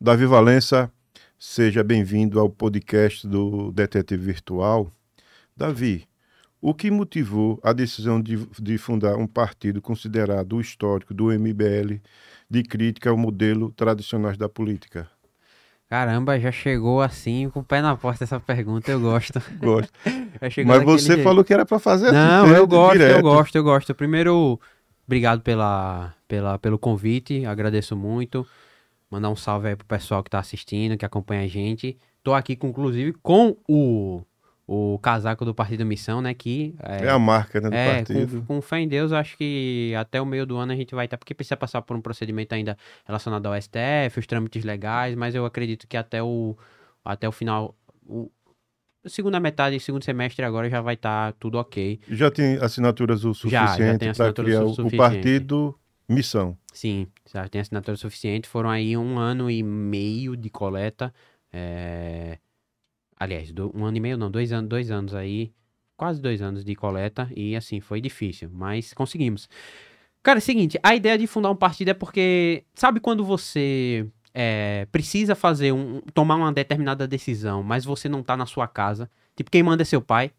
Davi Valença, seja bem-vindo ao podcast do Detetive Virtual. Davi, o que motivou a decisão de fundar um partido considerado o histórico do MBL de crítica ao modelo tradicional da política? Caramba, já chegou assim, com o pé na porta essa pergunta, eu gosto. Gosto. Já chegou Mas daquele você jeito. falou que era para fazer assim, Não, eu gosto, eu direto. gosto, eu gosto. Primeiro, obrigado pelo convite, agradeço muito. Mandar um salve aí pro pessoal que tá assistindo, que acompanha a gente. Tô aqui, inclusive, com o casaco do Partido Missão, né, que É a marca, né, do com, partido. com fé em Deus, eu acho que até o meio do ano a gente vai estar, porque precisa passar por um procedimento ainda relacionado ao STF, os trâmites legais, mas eu acredito que até o final, segunda metade, segundo semestre agora já vai estar tudo ok. Já tem assinaturas o Já tem suficiente para assinatura criar o suficiente. partido Missão. Sim, já tem assinatura suficiente. Foram aí 1 ano e meio de coleta. Aliás, 1 ano e meio não, 2 anos aí. Quase 2 anos de coleta. E assim, foi difícil, mas conseguimos. Cara, é o seguinte, a ideia de fundar um partido é porque, sabe quando você precisa tomar uma determinada decisão, mas você não tá na sua casa? Tipo, quem manda é seu pai.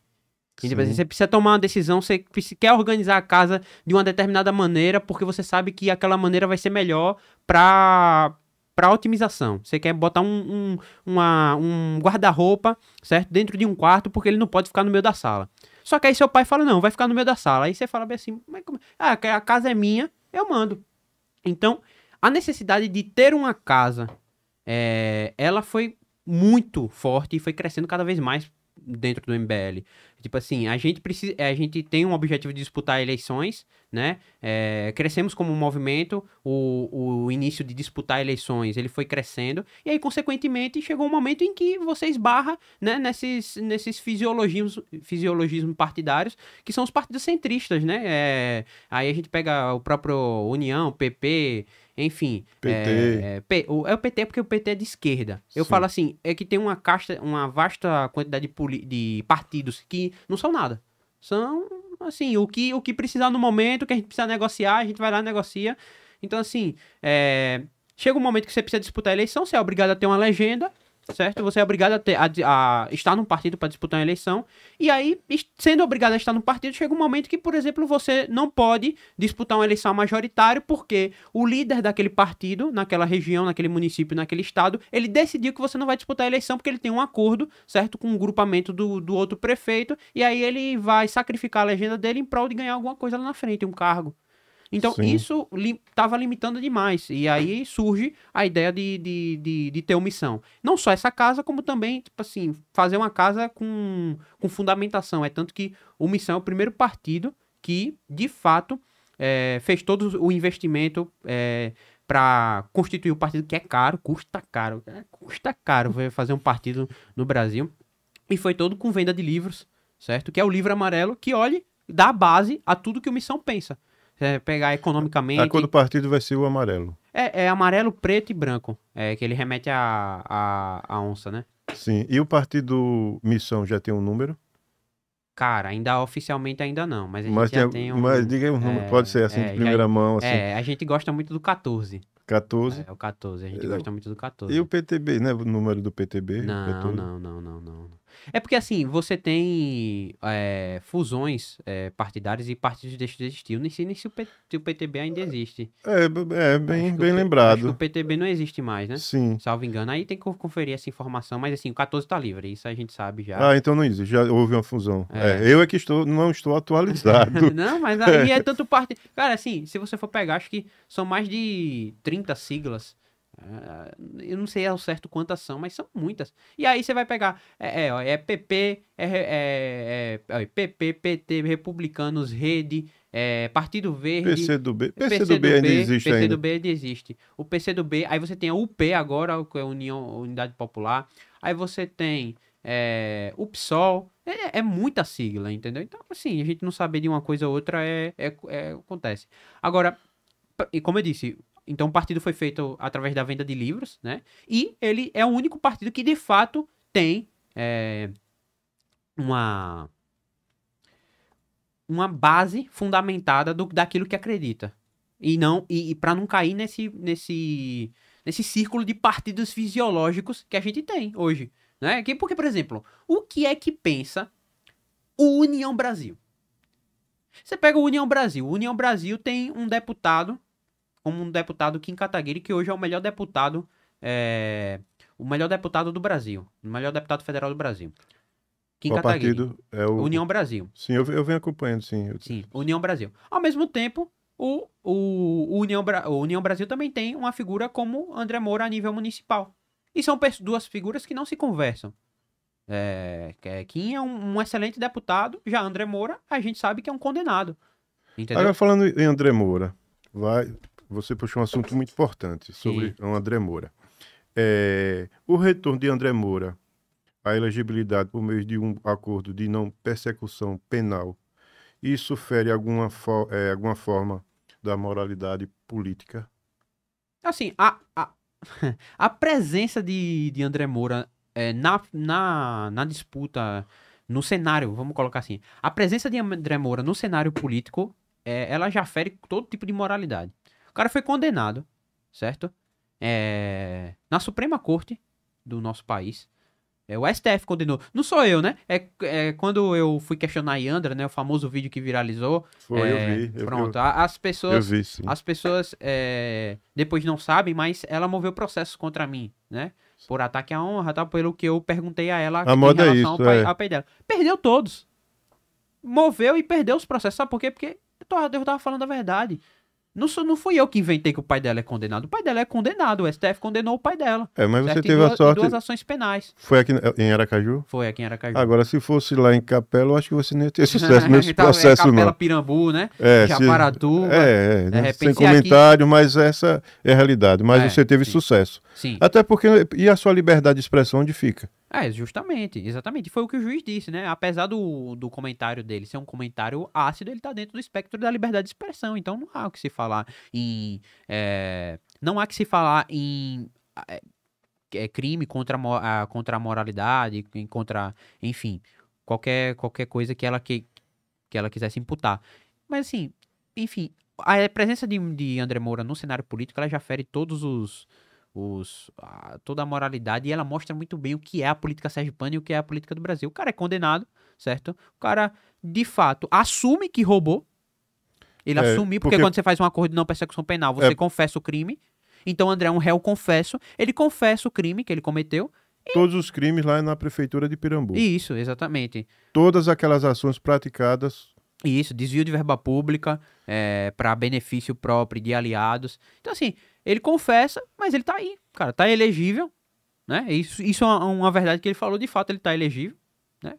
E, tipo assim, Sim, você precisa tomar uma decisão, você quer organizar a casa de uma determinada maneira, porque você sabe que aquela maneira vai ser melhor pra otimização. Você quer botar um guarda-roupa, certo? Dentro de um quarto, porque ele não pode ficar no meio da sala. Só que aí seu pai fala, não, vai ficar no meio da sala. Aí você fala bem assim, a casa é minha, eu mando. Então, a necessidade de ter uma casa, ela foi muito forte e foi crescendo cada vez mais dentro do MBL. Tipo assim, a gente tem um objetivo de disputar eleições, né? Crescemos como um movimento, o início de disputar eleições, ele foi crescendo, e aí, consequentemente, chegou um momento em que você esbarra, né, nesses fisiologismos partidários, que são os partidos centristas, né? Aí a gente pega o próprio União, PP, enfim, PT, é o PT porque o PT é de esquerda. Eu falo sim. assim, é que tem uma vasta quantidade de partidos que não são nada. São, assim, o que precisar no momento, que a gente precisa negociar, a gente vai lá e negocia. Então, assim, chega um momento que você precisa disputar a eleição, você é obrigado a ter uma legenda, certo? Você é obrigado a estar num partido para disputar uma eleição. E aí, sendo obrigado a estar num partido, chega um momento que, por exemplo, você não pode disputar uma eleição majoritária porque o líder daquele partido, naquela região, naquele município, naquele estado, ele decidiu que você não vai disputar a eleição porque ele tem um acordo, certo? Com o grupamento do outro prefeito. E aí ele vai sacrificar a legenda dele em prol de ganhar alguma coisa lá na frente, um cargo. Então, Sim. isso estava limitando demais. E aí surge a ideia de ter uma missão. Não só essa casa, como também, tipo assim, fazer uma casa com fundamentação. É tanto que o Missão é o primeiro partido que, de fato, fez todo o investimento para constituir o partido, que é caro, custa caro fazer um partido no Brasil. E foi todo com venda de livros, certo? Que é o livro amarelo, que, olhe, dá base a tudo que o Missão pensa. Pegar A cor do economicamente. partido vai ser o amarelo. É amarelo, preto e branco. Que ele remete à onça, né? Sim. E o partido Missão já tem um número? Cara, ainda oficialmente ainda não, mas a Mas, gente já tem mas um. diga aí um número, pode ser assim, de primeira mão, assim, A gente gosta muito do 14. 14. O 14, a gente gosta muito do E o 14. PTB, né? O número do PTB, o Não, 14. não, não, não, não. É porque assim, você tem fusões partidárias e partidos deixam de existir. Eu nem sei nem se o PTB ainda existe. É Acho bem, que o, bem acho que o lembrado. PTB não existe mais, né? Sim. Salvo engano. Aí tem que conferir essa informação, mas assim, o 14 tá livre, isso a gente sabe já. Ah, então não existe, já houve uma fusão. É. Eu é que não estou atualizado. Não, mas aí é tanto parte. Cara, assim, se você for pegar, acho que são mais de 30 siglas. Eu não sei ao certo quantas são, mas são muitas. E aí você vai pegar, PP, PP, PT, Republicanos, Rede, Partido Verde, PCdoB. PCdoB ainda PCdoB, existe ainda. PCdoB ainda existe. O PCdoB, aí você tem a UP agora, que é a Unidade Popular. Aí você tem o PSOL. É muita sigla, entendeu? Então, assim, a gente não saber de uma coisa ou outra acontece. Agora, e como eu disse, então o partido foi feito através da venda de livros, né? E ele é o único partido que de fato tem uma, uma base fundamentada daquilo que acredita. E não para não cair nesse círculo de partidos fisiológicos que a gente tem hoje, né? Porque, por exemplo, o que é que pensa o União Brasil? Você pega o União Brasil. O União Brasil tem um deputado, como um deputado Kim Kataguiri, que hoje é o melhor deputado do Brasil, o melhor deputado federal do Brasil. Kim Qual Kataguiri. partido é o... União Brasil. Sim, eu venho acompanhando, sim. Sim, União Brasil. Ao mesmo tempo, o União Brasil também tem uma figura como André Moura a nível municipal. E são duas figuras que não se conversam. Kim é um excelente deputado, já André Moura, a gente sabe que é um condenado. Entendeu? Agora, falando em André Moura, você puxou um assunto muito importante sobre o André Moura. O retorno de André Moura à elegibilidade por meio de um acordo de não persecução penal, isso fere alguma forma da moralidade política? Assim, a presença de André Moura na disputa, no cenário, vamos colocar assim, a presença de André Moura no cenário político, ela já fere todo tipo de moralidade. O cara foi condenado, certo? Na Suprema Corte do nosso país. O STF condenou. Não sou eu, né? Quando eu fui questionar a Yandra, né? O famoso vídeo que viralizou. Foi, eu vi. Pronto. As pessoas, eu vi, sim. as pessoas depois não sabem, mas ela moveu processos contra mim, né? Por ataque à honra, tal, pelo que eu perguntei a ela A moda é isso, ao pai dela. Perdeu todos. Moveu e perdeu os processos. Sabe por quê? Porque eu tava falando a verdade. Não fui eu que inventei que o pai dela é condenado. O pai dela é condenado. O STF condenou o pai dela. Mas certo? você teve a sorte... duas ações penais. Foi aqui em Aracaju? Foi aqui em Aracaju. Agora, se fosse lá em Capela, eu acho que você não ia ter sucesso nesse processo, Capela, não. Pirambu, né? Japaratuba. Sem comentário, mas essa é a realidade. Mas você teve sucesso. Sim. Até porque... E a sua liberdade de expressão, onde fica? Justamente, exatamente. Foi o que o juiz disse, né? Apesar do comentário dele ser um comentário ácido, ele tá dentro do espectro da liberdade de expressão. Então não há o que se falar em... não há que se falar em crime contra a moralidade, enfim, qualquer coisa que ela quisesse imputar. Mas assim, enfim, a presença de André Moura no cenário político, ela já fere toda a moralidade, e ela mostra muito bem o que é a política sergipana e o que é a política do Brasil. O cara é condenado, certo? O cara, de fato, assume que roubou. Ele assume, porque quando você faz um acordo de não persecução penal, você confessa o crime. Então, André é um réu confesso. Ele confessa o crime que ele cometeu. Todos os crimes lá na prefeitura de Pirambu. Isso, exatamente. Todas aquelas ações praticadas... Isso, desvio de verba pública para benefício próprio de aliados. Então, assim, ele confessa, mas ele tá aí, cara, tá elegível, né? Isso é uma verdade que ele falou, de fato ele tá elegível, né?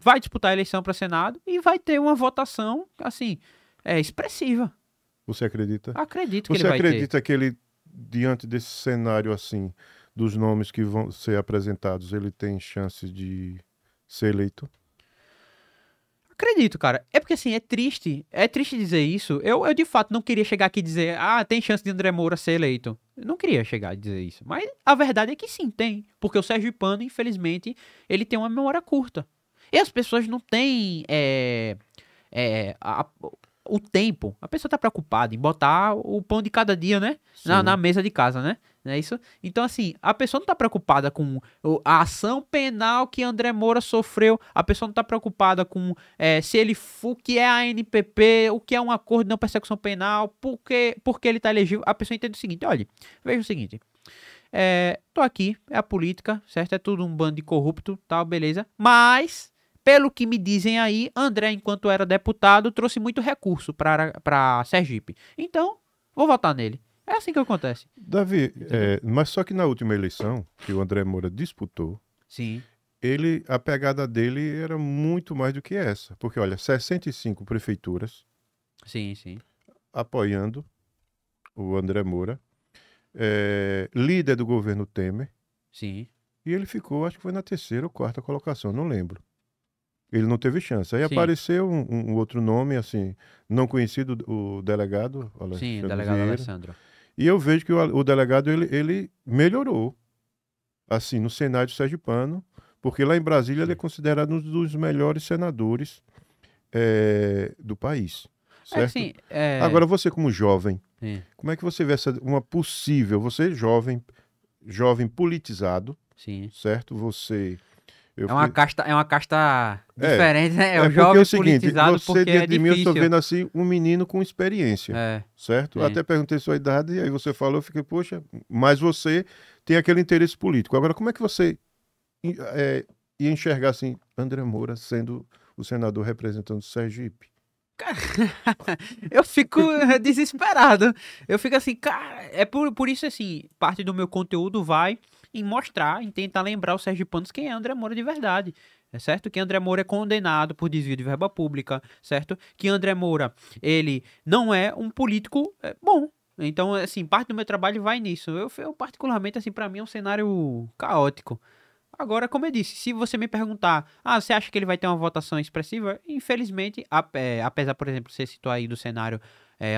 Vai disputar a eleição para Senado e vai ter uma votação, assim, expressiva. Você acredita? Acredito que ele vai ter. Você acredita que ele, diante desse cenário, assim, dos nomes que vão ser apresentados, ele tem chance de ser eleito? Acredito, cara. É porque, assim, é triste dizer isso. Eu de fato, não queria chegar aqui e dizer, tem chance de André Moura ser eleito. Eu não queria chegar a dizer isso. Mas a verdade é que sim, tem. Porque o sergipano, infelizmente, ele tem uma memória curta. E as pessoas não têm o tempo. A pessoa tá preocupada em botar o pão de cada dia, né? Na mesa de casa, né? Não é isso? Então, assim, a pessoa não tá preocupada com a ação penal que André Moura sofreu. A pessoa não tá preocupada com o que é a ANPP, o que é um acordo de não persecução penal, porque ele tá elegível. A pessoa entende o seguinte, olha, veja o seguinte. Tô aqui, é a política, certo? É tudo um bando de corrupto, tal, beleza. Mas, pelo que me dizem aí, André, enquanto era deputado, trouxe muito recurso pra Sergipe. Então, vou votar nele. É assim que acontece. Davi, mas só que na última eleição, que o André Moura disputou, sim, a pegada dele era muito mais do que essa. Porque, olha, 65 prefeituras sim, apoiando o André Moura, líder do governo Temer, sim. E ele ficou, acho que foi na terceira ou quarta colocação, não lembro. Ele não teve chance. Aí apareceu um outro nome, assim, não conhecido, o delegado Alexandre Sim, o delegado Vieira. Alessandro. E eu vejo que o delegado, ele melhorou, assim, no Senado sergipano, porque lá em Brasília ele é considerado um dos melhores senadores do país. certo? Assim, Agora, você como jovem, Sim, como é que você vê uma possível, você jovem politizado, sim. certo? Você, eu fui, É uma casta é, diferente, né? É é o porque é o jovem seguinte, politizado você porque é diante de mim, eu estou difícil. vendo assim um menino com experiência, É, certo? Eu sim. até perguntei sua idade e aí você falou, eu fiquei, poxa, mas você tem aquele interesse político. Agora, como é que você ia enxergar assim, André Moura sendo o senador representando o Sergipe? Eu fico desesperado. Eu fico assim, cara, é por isso assim, parte do meu conteúdo vai em mostrar, em tentar lembrar os sergipanos quem é André Moura de verdade. É certo que André Moura é condenado por desvio de verba pública, certo? Que André Moura, ele não é um político bom. Então, assim, parte do meu trabalho vai nisso. Eu particularmente, assim, pra mim é um cenário caótico. Agora, como eu disse, se você me perguntar, você acha que ele vai ter uma votação expressiva? Infelizmente, apesar, por exemplo, você citou aí do cenário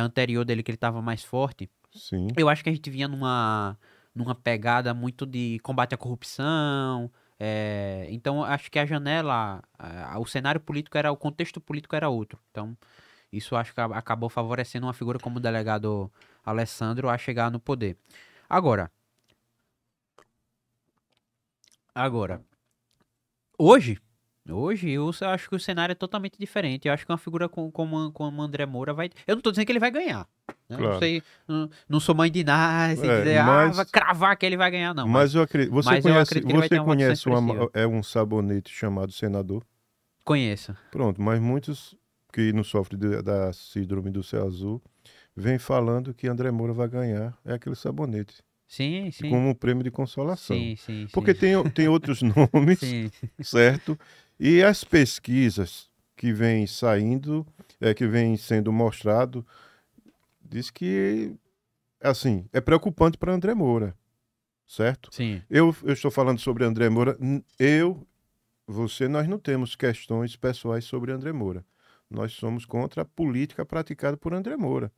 anterior dele que ele estava mais forte, Sim, eu acho que a gente vinha numa pegada muito de combate à corrupção. Então, acho que a janela, o cenário político o contexto político era outro. Então, isso acho que acabou favorecendo uma figura como o delegado Alessandro a chegar no poder. Agora, agora. Hoje, hoje eu acho que o cenário é totalmente diferente. Eu acho que uma figura como o André Moura vai. Eu não tô dizendo que ele vai ganhar. Né? Não claro. sei, não sou mãe de nada, assim, É, dizer, vai mas, cravar que ele vai ganhar, não. mas eu acredito. Mas eu acredito que ele vai ter Você uma votação conhece expressiva. um sabonete chamado senador? Conheço. Pronto, mas muitos que não sofrem da síndrome do céu azul vêm falando que André Moura vai ganhar é aquele sabonete, Sim, e sim. como um prêmio de consolação. Sim, sim, Porque sim. tem outros nomes, Sim. certo? E as pesquisas que vêm saindo, que vêm sendo mostrado, diz que, assim, é preocupante para André Moura, certo? Sim. Eu estou falando sobre André Moura, você, nós não temos questões pessoais sobre André Moura. Nós somos contra a política praticada por André Moura,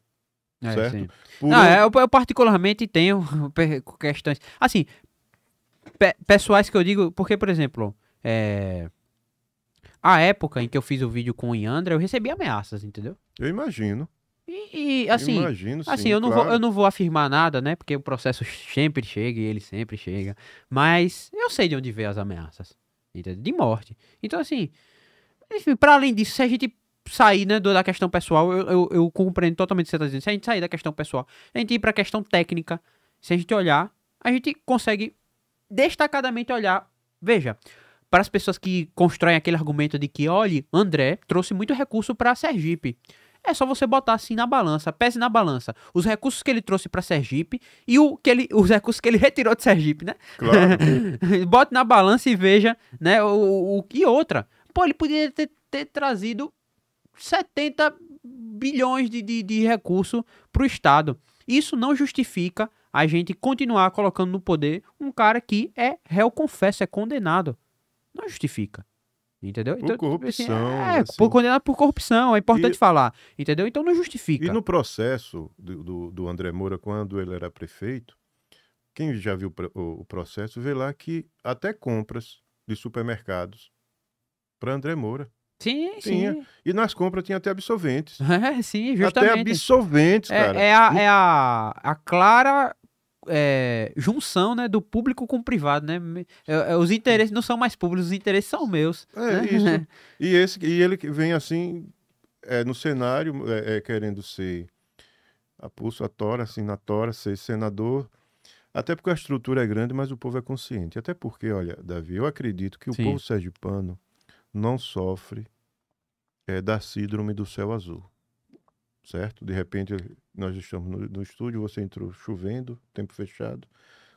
certo? Sim. Por Não, um, eu particularmente tenho questões. Assim, pessoais que eu digo, porque, por exemplo, a época em que eu fiz o vídeo com o Yandra, eu recebi ameaças, entendeu? eu imagino, Assim, imagino, assim, sim, eu claro. não vou afirmar nada, né? Porque o processo sempre chega e ele sempre chega. Mas eu sei de onde vem as ameaças, entendeu? De morte. Então, assim, enfim, pra além disso, se a gente sair, né, da questão pessoal, eu compreendo totalmente o que você tá dizendo. Se a gente sair da questão pessoal, a gente ir pra questão técnica, se a gente olhar, a gente consegue destacadamente olhar. Veja, para as pessoas que constroem aquele argumento de que, olha, André trouxe muito recurso para Sergipe. É só você botar assim na balança, pese na balança, os recursos que ele trouxe para Sergipe e os recursos que ele retirou de Sergipe, né? Claro, Bote na balança e veja, né? E outra. Pô, ele poderia ter trazido 70 bilhões de recurso para o Estado. Isso não justifica a gente continuar colocando no poder um cara que é réu confesso, é condenado. Não justifica. Entendeu? por Então, assim, corrupção, assim. condenado por corrupção, é importante E, falar. Entendeu? Então não e justifica. no processo do André Moura, quando ele era prefeito, quem já viu o processo, vê lá que até compras de supermercados para André Moura Sim, tinha. sim. E nas compras tinha até absolventes. Sim, Até justamente. absolventes, cara. A clara junção, né, do público com o privado, né? Os interesses não são mais públicos, os interesses são meus, É né? isso. E ele que vem assim, no cenário, querendo ser a pulso, a tora, assim, na tora, ser senador. Até porque a estrutura é grande, mas o povo é consciente. Até porque, olha, Davi, eu acredito que o povo Sim, sergipano não sofre da síndrome do céu azul, certo? De repente, nós estamos no estúdio, você entrou chovendo, tempo fechado.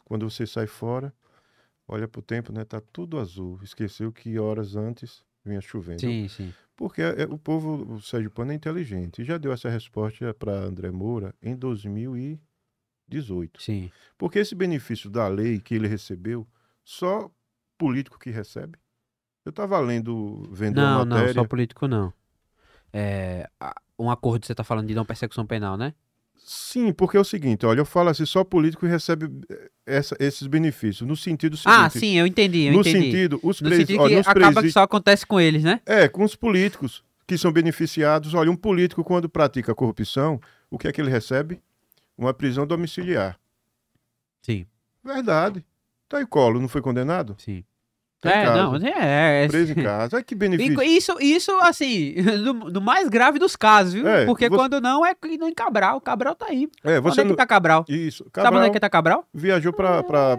Quando você sai fora, olha para o tempo, né? Tá tudo azul. Esqueceu que horas antes vinha chovendo. sim, sim, Porque o povo sergipano é inteligente. E já deu essa resposta para André Moura em 2018. sim. Porque esse benefício da lei que ele recebeu, só político que recebe. Eu estava vendo uma Não, não, só matéria. político não. Um acordo você tá falando de não persecução penal, né? Sim, porque é o seguinte, olha, eu falo assim, só político recebe esses benefícios. No sentido Ah, seguinte, sim, eu entendi, eu no entendi. sentido, No sentido olha, que acaba que só acontece com eles, né? com os políticos. que são beneficiados. Olha, um político, quando pratica corrupção, o que é que ele recebe? Uma prisão domiciliar. Sim. Verdade. Tá aí, Collor, não foi condenado? Sim. Tá em casa, não, preso em casa. Ai, que benefício. Isso assim, no mais grave dos casos, viu? Porque quando não, é que nem Cabral. Cabral tá aí. Você onde é que tá Cabral? Isso. Cabral, sabe onde é que tá Cabral? Viajou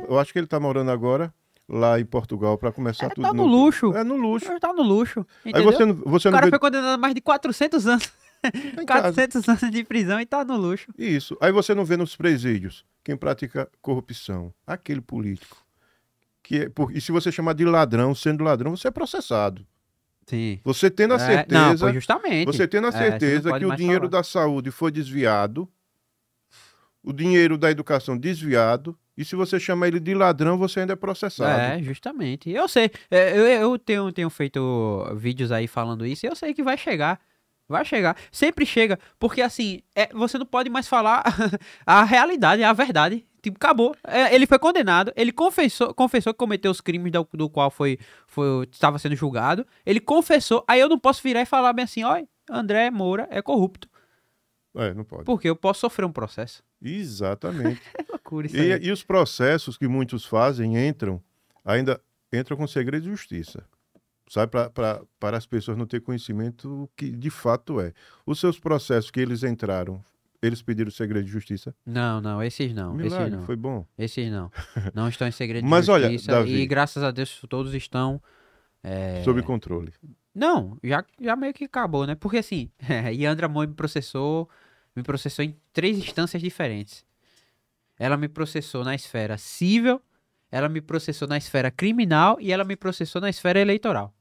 eu acho que ele tá morando agora lá em Portugal para começar tudo. Tá no luxo. No luxo. Tá no luxo. Entendeu? Aí você o cara foi condenado a mais de 400 anos. 400 anos de prisão e tá no luxo. Isso. Aí você não vê nos presídios quem pratica corrupção. Aquele político. E se você chamar de ladrão, sendo ladrão, você é processado. Sim. Você tendo a certeza. Não, justamente. Você tendo a certeza que o dinheiro da saúde foi desviado, o dinheiro da educação desviado, e se você chama ele de ladrão, você ainda é processado. Justamente. Eu sei. Eu tenho feito vídeos aí falando isso, e eu sei que vai chegar. Vai chegar. Sempre chega. Porque, assim, você não pode mais falar a realidade, a verdade. Tipo, acabou. Ele foi condenado. Ele confessou que cometeu os crimes do qual estava sendo julgado. Ele confessou. Aí eu não posso virar e falar bem assim, olha, André Moura é corrupto. Não pode. Porque eu posso sofrer um processo. Exatamente. É loucura isso aí. E os processos que muitos fazem ainda entram com segredo de justiça. Sabe, para as pessoas não terem conhecimento o que de fato é. Os seus processos que eles entraram, eles pediram segredo de justiça? Não, esses não. Milagre, esses não. Foi bom. Esses não. Não estão em segredo de Mas justiça. Olha, Davi, e graças a Deus todos estão... sob controle. Não, já meio que acabou, né? Porque assim, Yandra Moy me processou em 3 instâncias diferentes. Ela me processou na esfera civil, ela me processou na esfera criminal e ela me processou na esfera eleitoral.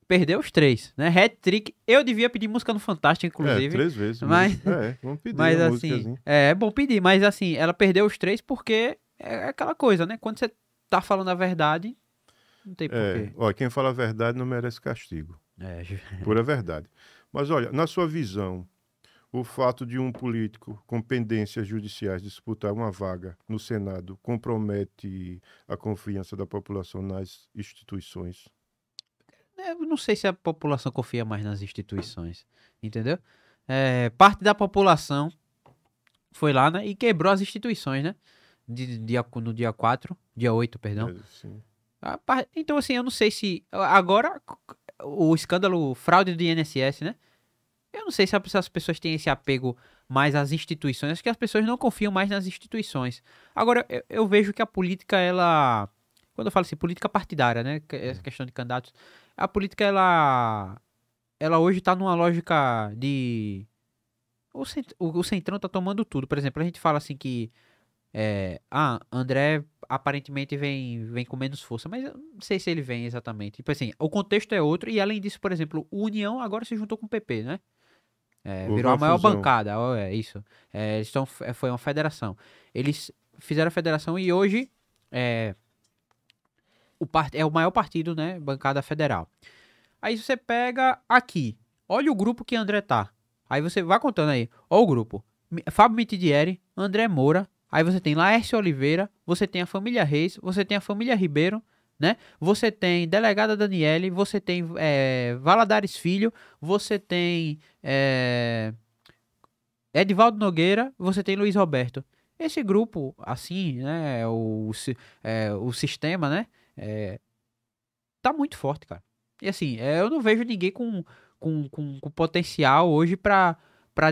Perdeu os 3, né? Hat-trick. Eu devia pedir música no Fantástico, inclusive. 3 vezes. Mas, vamos pedir mas uma assim, músicazinha. é bom pedir, mas assim, ela perdeu os 3 porque é aquela coisa, né? Quando você tá falando a verdade, não tem porquê. Olha, quem fala a verdade não merece castigo. Pura verdade. Mas olha, na sua visão, o fato de um político com pendências judiciais disputar uma vaga no Senado compromete a confiança da população nas instituições? Eu não sei se a população confia mais nas instituições, entendeu? Parte da população foi lá, né, e quebrou as instituições, né? No dia 4, dia 8, perdão. Sim. Então, assim, eu não sei se... Agora, o escândalo fraude do INSS, né? Eu não sei se as pessoas têm esse apego mais às instituições. Acho que as pessoas não confiam mais nas instituições. Agora, eu vejo que a política, ela... Quando eu falo assim, política partidária, né? Essa questão de candidatos. A política, ela hoje tá numa lógica de... O Centrão tá tomando tudo. Por exemplo, a gente fala assim que... André aparentemente vem com menos força, mas eu não sei se ele vem exatamente. Tipo assim, o contexto é outro, e além disso, por exemplo, o União agora se juntou com o PP, né? Virou a maior bancada, isso. Foi uma federação. Eles fizeram a federação e hoje é o maior partido, né? Bancada federal. Aí você pega aqui, olha o grupo que André tá. Aí você vai contando aí, ó o grupo. Fábio Mitidieri, André Moura. Aí você tem Laércio Oliveira, você tem a família Reis, você tem a família Ribeiro, né? Você tem delegada Daniele, você tem Valadares Filho, você tem Edivaldo Nogueira, você tem Luiz Roberto. Esse grupo, assim, né? O sistema, né? Tá muito forte, cara. E assim, eu não vejo ninguém com potencial hoje pra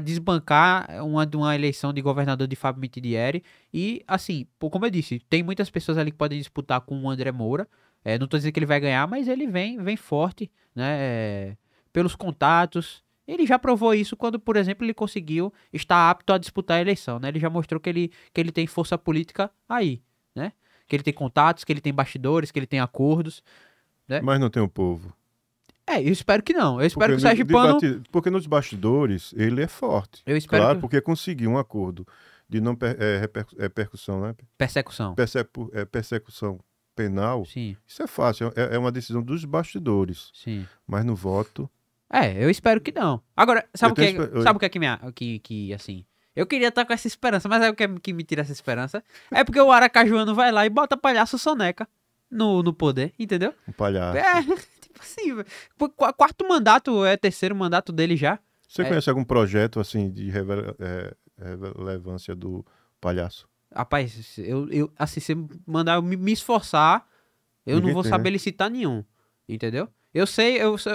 desbancar uma eleição de governador de Fábio Mitidieri. E, assim, como eu disse, tem muitas pessoas ali que podem disputar com o André Moura. Não tô dizendo que ele vai ganhar, mas ele vem forte, né? Pelos contatos. Ele já provou isso quando, por exemplo, ele conseguiu estar apto a disputar a eleição, né? Ele já mostrou que ele tem força política aí, né? Que ele tem contatos, que ele tem bastidores, que ele tem acordos, né? Mas não tem o povo. Eu espero que não. Eu espero que o Sergipano... Porque nos bastidores ele é forte. Eu espero claro, porque conseguiu um acordo de não percussão, né? Persecução. Persecução penal. Sim. Isso é fácil, é uma decisão dos bastidores. Sim. Mas no voto... eu espero que não. Agora, sabe o que que assim... Eu queria estar com essa esperança, mas é o que me tira essa esperança. É porque o Aracajuano vai lá e bota palhaço Soneca no poder, entendeu? Um palhaço. Assim, quarto mandato é terceiro mandato dele já. Você conhece algum projeto, assim, de relevância do palhaço? Rapaz, assim, se mandar eu me esforçar, eu não Ninguém vou tem, saber né? ele citar nenhum. Entendeu?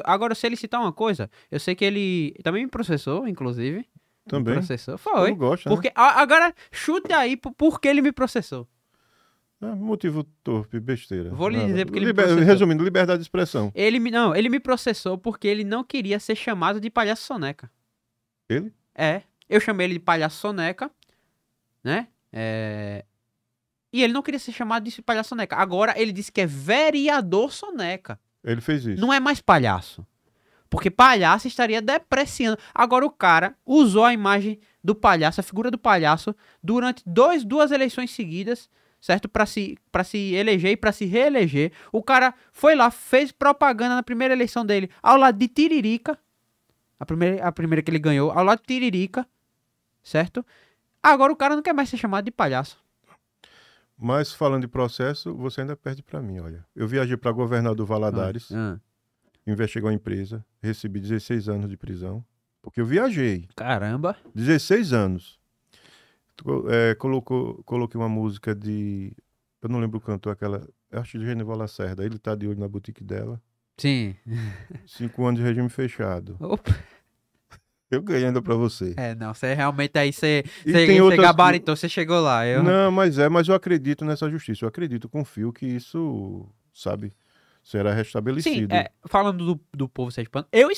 Agora, se ele citar uma coisa, eu sei que ele também me processou, inclusive. Me Também. processou. O povo Foi. gosta, né? Porque, agora, chute aí por que ele me processou. É motivo torpe, besteira. Vou lhe Nada. dizer porque ele me processou. Resumindo, liberdade de expressão. Não, ele me processou porque ele não queria ser chamado de palhaço soneca. Ele? É. Eu chamei ele de palhaço soneca, né? E ele não queria ser chamado de palhaço soneca. Agora ele disse que é vereador soneca. Ele fez isso. Não é mais palhaço. Porque palhaço estaria depreciando. Agora o cara usou a imagem do palhaço, a figura do palhaço, durante duas eleições seguidas, certo? Pra se eleger e pra se reeleger. O cara foi lá, fez propaganda na primeira eleição dele, ao lado de Tiririca. A primeira que ele ganhou, ao lado de Tiririca, certo? Agora o cara não quer mais ser chamado de palhaço. Mas falando de processo, você ainda perde pra mim, olha. Eu viajei pra Governador Valadares, investigou a empresa, recebi 16 anos de prisão, porque eu viajei. Caramba. 16 anos. Coloquei uma música de... Eu não lembro o cantor, aquela... Eu acho de Genival Lacerda. Ele tá de olho na boutique dela. Sim. 5 anos de regime fechado. Opa. Eu ganhei ainda pra você. Não, você realmente aí, você tem outras... gabaritou, você chegou lá. Não, mas eu acredito nessa justiça. Eu acredito, confio que isso, sabe, será restabelecido. Sim, falando do povo sergipano, eu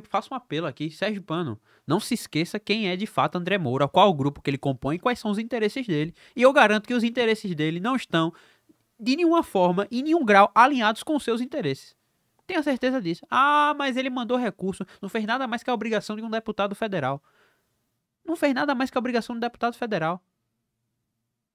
faço um apelo aqui, sergipano, não se esqueça quem é de fato André Moura, qual o grupo que ele compõe e quais são os interesses dele. E eu garanto que os interesses dele não estão, de nenhuma forma, em nenhum grau, alinhados com os seus interesses. Tenho certeza disso. Ah, mas ele mandou recurso, não fez nada mais que a obrigação de um deputado federal. Não fez nada mais que a obrigação de um deputado federal.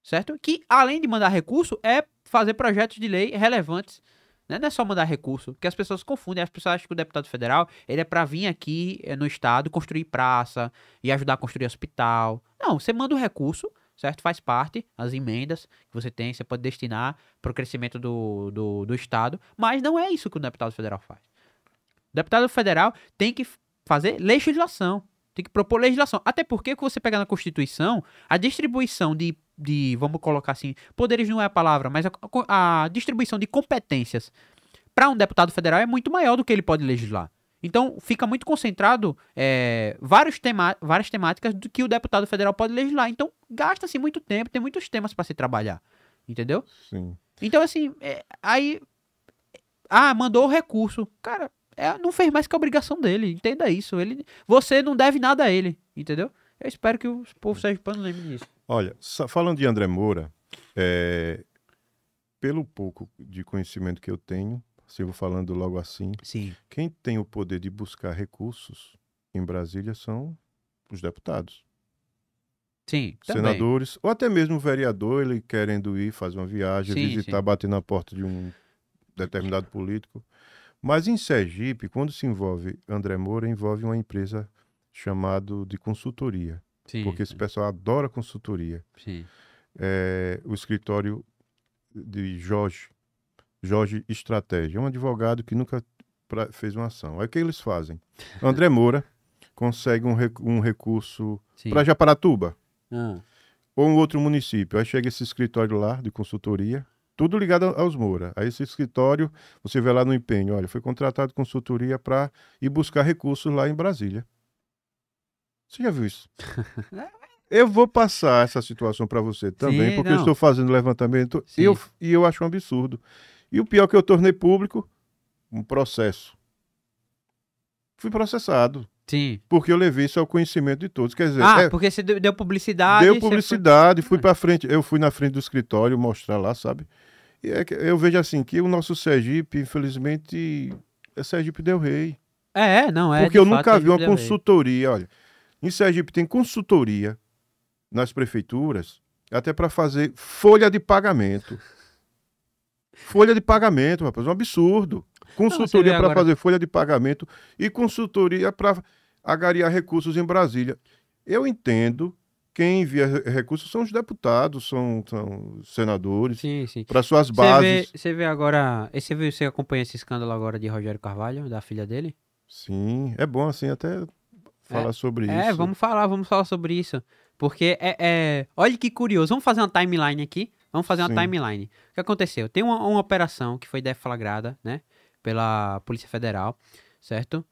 Certo? Que, além de mandar recurso, é fazer projetos de lei relevantes. Não é só mandar recurso, porque as pessoas confundem. As pessoas acham que o deputado federal ele é para vir aqui no estado construir praça e ajudar a construir hospital. Não, você manda o recurso, certo? Faz parte, as emendas que você tem, você pode destinar para o crescimento do estado, mas não é isso que o deputado federal faz. O deputado federal tem que fazer legislação, tem que propor legislação. Até porque, quando você pega na Constituição, a distribuição de vamos colocar assim, poderes não é a palavra, mas a distribuição de competências para um deputado federal é muito maior do que ele pode legislar. Então, fica muito concentrado várias temáticas do que o deputado federal pode legislar. Então, gasta-se muito tempo, tem muitos temas para se trabalhar. Entendeu? Sim. Então, assim, aí... mandou o recurso. Cara, não fez mais que a obrigação dele. Entenda isso. Você não deve nada a ele. Entendeu? Eu espero que o povo sergipano lembre disso. Olha, falando de André Moura, pelo pouco de conhecimento que eu tenho, se eu vou falando logo assim, Sim. Quem tem o poder de buscar recursos em Brasília são os deputados. Sim, também. Senadores, ou até mesmo o vereador, ele querendo ir fazer uma viagem, Sim, visitar, sim. bater na porta de um determinado político. Mas em Sergipe, quando se envolve André Moura, envolve uma empresa chamada de consultoria. Sim, porque esse pessoal adora consultoria. sim. O escritório de Jorge Estratégia, um advogado que nunca fez uma ação. Aí o que eles fazem? André Moura consegue um recurso para Japaratuba ou um outro município. Aí chega esse escritório lá de consultoria, tudo ligado aos Moura. Aí esse escritório, você vê lá no empenho, olha, foi contratado consultoria para ir buscar recursos lá em Brasília. Você já viu isso? Eu vou passar essa situação para você também, porque eu estou fazendo levantamento e eu acho um absurdo. E o pior é que eu tornei público um processo. Fui processado. Sim. Porque eu levei isso ao conhecimento de todos. Quer dizer, porque você deu publicidade. Deu publicidade, fui para frente. Eu fui na frente do escritório mostrar lá, sabe? E eu vejo assim que o nosso Sergipe, infelizmente, é Sergipe Del Rey. Porque eu nunca vi uma consultoria. Olha, em Sergipe tem consultoria nas prefeituras até para fazer folha de pagamento. Folha de pagamento, rapaz, um absurdo. Consultoria para fazer folha de pagamento e consultoria para agariar recursos em Brasília. Eu entendo quem envia recursos são os deputados, são senadores, Sim, sim. para suas bases. Você vê agora. Você acompanha esse escândalo agora de Rogério Carvalho, da filha dele? Sim, é bom assim até falar sobre É, isso. vamos falar sobre isso. Porque olha que curioso. Vamos fazer uma timeline aqui. Vamos fazer uma Sim. timeline. O que aconteceu? Tem uma operação que foi deflagrada, né? Pela Polícia Federal, certo?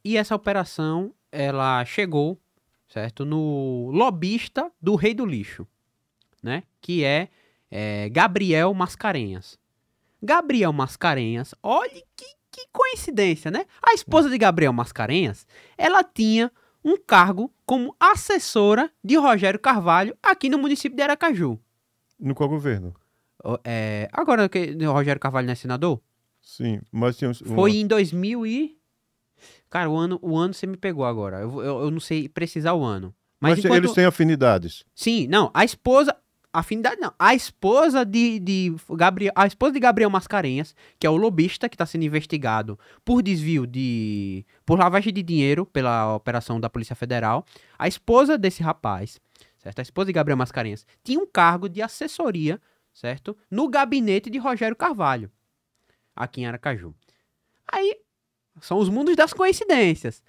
E essa operação, ela chegou, certo? No lobista do Rei do Lixo, né? Que é Gabriel Mascarenhas. Gabriel Mascarenhas, olha que coincidência, né? A esposa de Gabriel Mascarenhas, ela tinha um cargo como assessora de Rogério Carvalho aqui no município de Aracaju. No qual governo? Agora que o Rogério Carvalho não é senador? Sim, mas tinha Foi em 2000 e... Cara, o ano você me pegou agora. Eu não sei precisar o ano. Mas eles têm afinidades. Sim, não. A esposa... Afinidade não. A esposa de Gabriel, a esposa de Gabriel Mascarenhas, que é o lobista que está sendo investigado por desvio por lavagem de dinheiro pela operação da Polícia Federal. A esposa desse rapaz, certo? A esposa de Gabriel Mascarenhas tinha um cargo de assessoria, certo? No gabinete de Rogério Carvalho, aqui em Aracaju. Aí são os mundos das coincidências.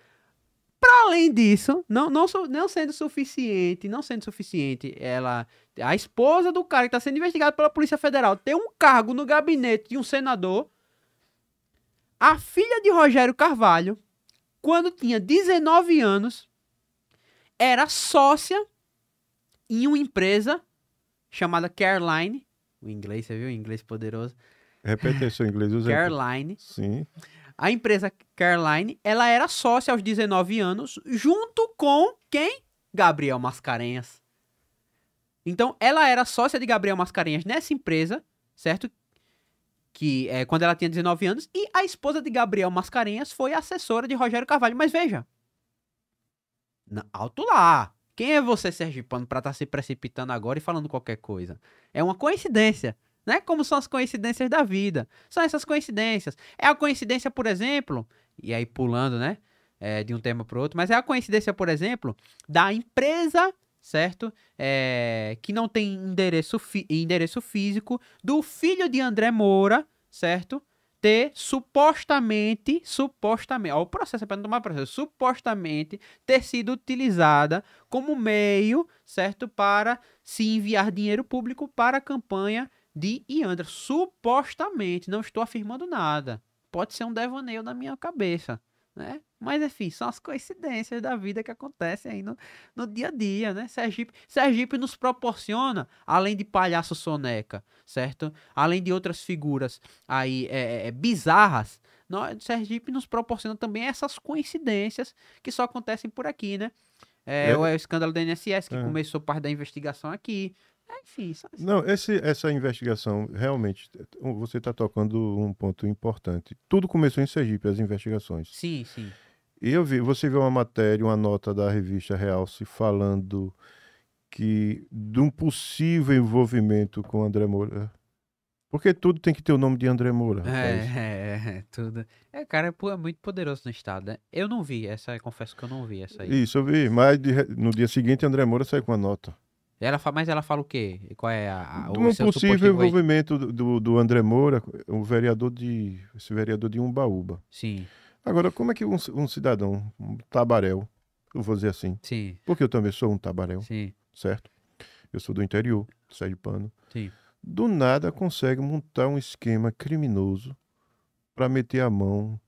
Para além disso, não sendo suficiente, a esposa do cara que está sendo investigado pela Polícia Federal tem um cargo no gabinete de um senador. A filha de Rogério Carvalho, quando tinha 19 anos, era sócia em uma empresa chamada Careline. O inglês, você viu? O inglês poderoso. Repete aí seu inglês. Careline. Sim. A empresa Careline, ela era sócia aos 19 anos, junto com quem? Gabriel Mascarenhas. Então, ela era sócia de Gabriel Mascarenhas nessa empresa, certo? Que quando ela tinha 19 anos, e a esposa de Gabriel Mascarenhas foi assessora de Rogério Carvalho. Mas veja, alto lá. Quem é você, sergipano, pra estar se precipitando agora e falando qualquer coisa? É uma coincidência. Né? Como são as coincidências da vida. São essas coincidências. É a coincidência, por exemplo, e aí pulando, né? De um tema para o outro, mas é a coincidência, por exemplo, da empresa, certo? Que não tem endereço físico, do filho de André Moura, certo? Ter supostamente, ó, o processo é para não tomar processo, supostamente ter sido utilizada como meio, certo? Para se enviar dinheiro público para a campanha de Iandra, supostamente, não estou afirmando nada. Pode ser um devaneio na minha cabeça, né? Mas, enfim, são as coincidências da vida que acontecem aí no dia a dia, né? Sergipe nos proporciona, além de Palhaço Soneca, certo? Além de outras figuras aí bizarras, Sergipe nos proporciona também essas coincidências que só acontecem por aqui, né? O escândalo do INSS, que começou parte da investigação aqui. Enfim, não, essa investigação, realmente, você está tocando um ponto importante. Tudo começou em Sergipe, as investigações. Sim, sim. E você viu uma matéria, uma nota da revista Realce falando de um possível envolvimento com André Moura. Porque tudo tem que ter o nome de André Moura, rapaz. Tudo. Cara, é muito poderoso no estado, né? Eu não vi, confesso que eu não vi essa aí. Isso, eu vi, mas no dia seguinte André Moura saiu com a nota. Mas ela fala o quê? Qual é um possível envolvimento do André Moura, esse vereador de Umbaúba. Sim. Agora, como é que um cidadão, um tabaréu, eu vou dizer assim, sim. Porque eu também sou um tabaréu, sim. Certo? Eu sou do interior, sergipano. Sim. Do nada consegue montar um esquema criminoso para meter a mão,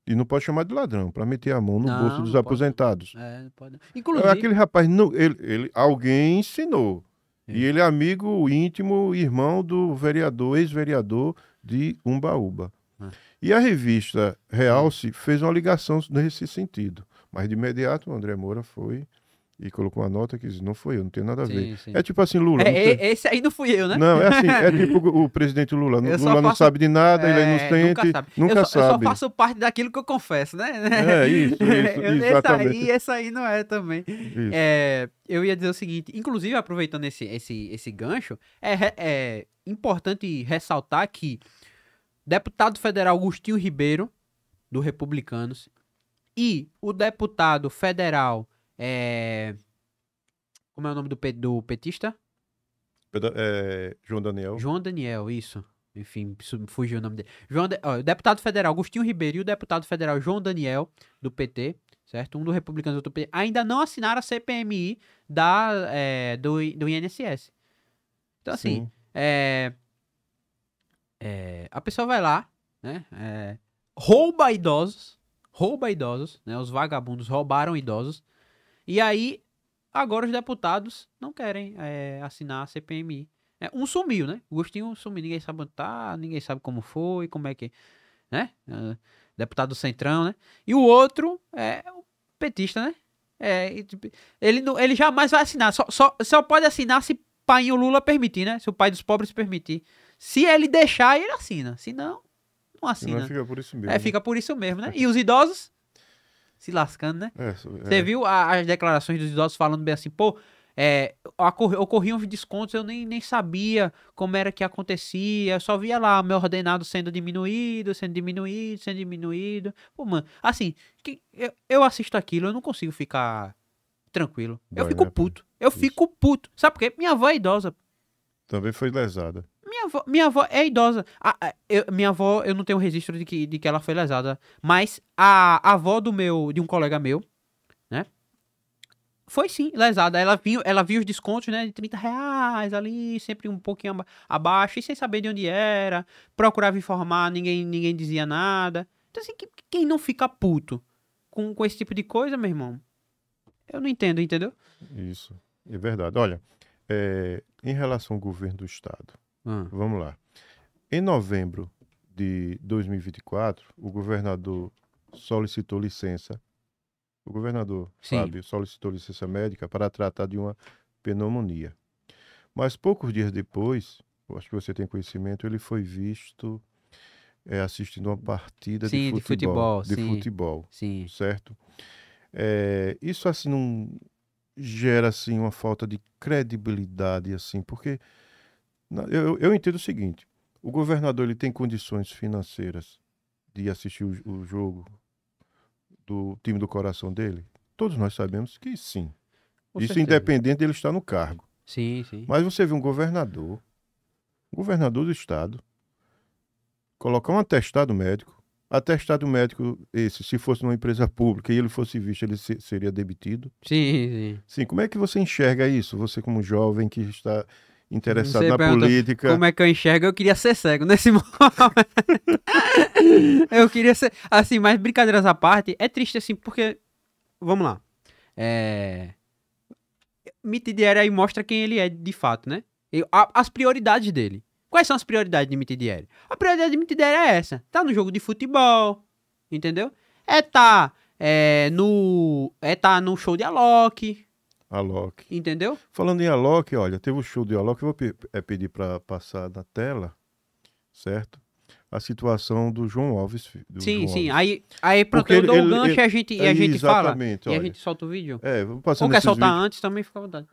e não pode chamar de ladrão, para meter a mão no bolso dos aposentados. Não pode. Inclusive... Aquele rapaz, alguém ensinou. E ele é amigo íntimo, irmão do ex-vereador de Umbaúba. E a revista Realce fez uma ligação nesse sentido. Mas de imediato o André Moura foi e colocou uma nota que diz, não foi eu, não tem nada a ver. Sim. É tipo assim, Lula... Esse aí não fui eu, né? Não, é assim, é tipo o presidente Lula. Lula não sabe de nada, ele é inocente, nunca sabe. Eu só faço parte daquilo que eu confesso, né? Isso, exatamente. Esse aí não é também. Eu ia dizer o seguinte, inclusive aproveitando esse gancho, é importante ressaltar que deputado federal Agostinho Ribeiro, do Republicanos, e o deputado federal Como é o nome do petista? João Daniel. João Daniel, isso. Enfim, fugiu o nome dele. O deputado federal Agostinho Ribeiro e o deputado federal João Daniel, do PT, certo? Um do Republicanos e outro do PT, ainda não assinaram a CPMI do INSS. Então, assim, Sim. a pessoa vai lá, né? Rouba idosos, né? Os vagabundos roubaram idosos. E aí, agora os deputados não querem assinar a CPMI. Um sumiu, né? O Agostinho sumiu, ninguém sabe onde tá, ninguém sabe como foi, como é que, né? Deputado do Centrão, né? E o outro é o petista, né? Ele jamais vai assinar, só pode assinar se pai o Lula permitir, né? Se o pai dos pobres permitir. Se ele deixar, ele assina. Se não, não assina. Não, fica por isso mesmo. Fica por isso mesmo, né? E os idosos se lascando, né? Você viu as declarações dos idosos falando bem assim, pô, ocorriam os descontos, eu nem sabia como era que acontecia, eu só via lá meu ordenado sendo diminuído. Pô, mano, assim, eu assisto aquilo, eu não consigo ficar tranquilo. Eu fico puto. Fico puto. Sabe por quê? Minha avó é idosa. Também foi lesada. Minha avó é idosa. Minha avó, eu não tenho registro de que ela foi lesada. Mas a avó de um colega meu, né? Foi sim, lesada. Ela viu os descontos, né? De R$ 30 ali, sempre um pouquinho abaixo, e sem saber de onde era. Procurava informar, ninguém dizia nada. Então, assim, quem não fica puto com esse tipo de coisa, meu irmão? Eu não entendo, entendeu? Isso, é verdade. Olha, em relação ao governo do estado, vamos lá. Em novembro de 2024, o governador solicitou licença. O governador, Fábio, solicitou licença médica para tratar de uma pneumonia. Mas poucos dias depois, eu acho que você tem conhecimento, ele foi visto assistindo uma partida de futebol. Sim. Certo? Isso assim não gera assim uma falta de credibilidade, assim, porque eu entendo o seguinte: o governador ele tem condições financeiras de assistir o jogo do time do coração dele? Todos nós sabemos que sim. Com Isso certeza. independente dele estar no cargo. Sim. Mas você vê um governador do estado, colocar um atestado médico esse, se fosse numa empresa pública e ele fosse visto, ele seria demitido. Sim. Sim, como é que você enxerga isso? Você como jovem que está interessado Você na política. Como é que eu enxergo? Eu queria ser cego nesse momento. Eu queria ser... Assim, mas brincadeiras à parte, é triste assim, porque... Vamos lá. Mitidieri aí mostra quem ele é de fato, né? As prioridades dele. Quais são as prioridades de Mitidieri? A prioridade de Mitidieri é essa. Tá no jogo de futebol, entendeu? Tá no show de Alok. Entendeu? Falando em Alok, olha, teve o show de Alok, eu vou pedir para passar na tela, certo? A situação do João Alves. Sim. Aí pronto, eu dou o gancho e a gente fala. Olha, e a gente solta o vídeo. Vou passando. Ou quer soltar antes, também fica à vontade.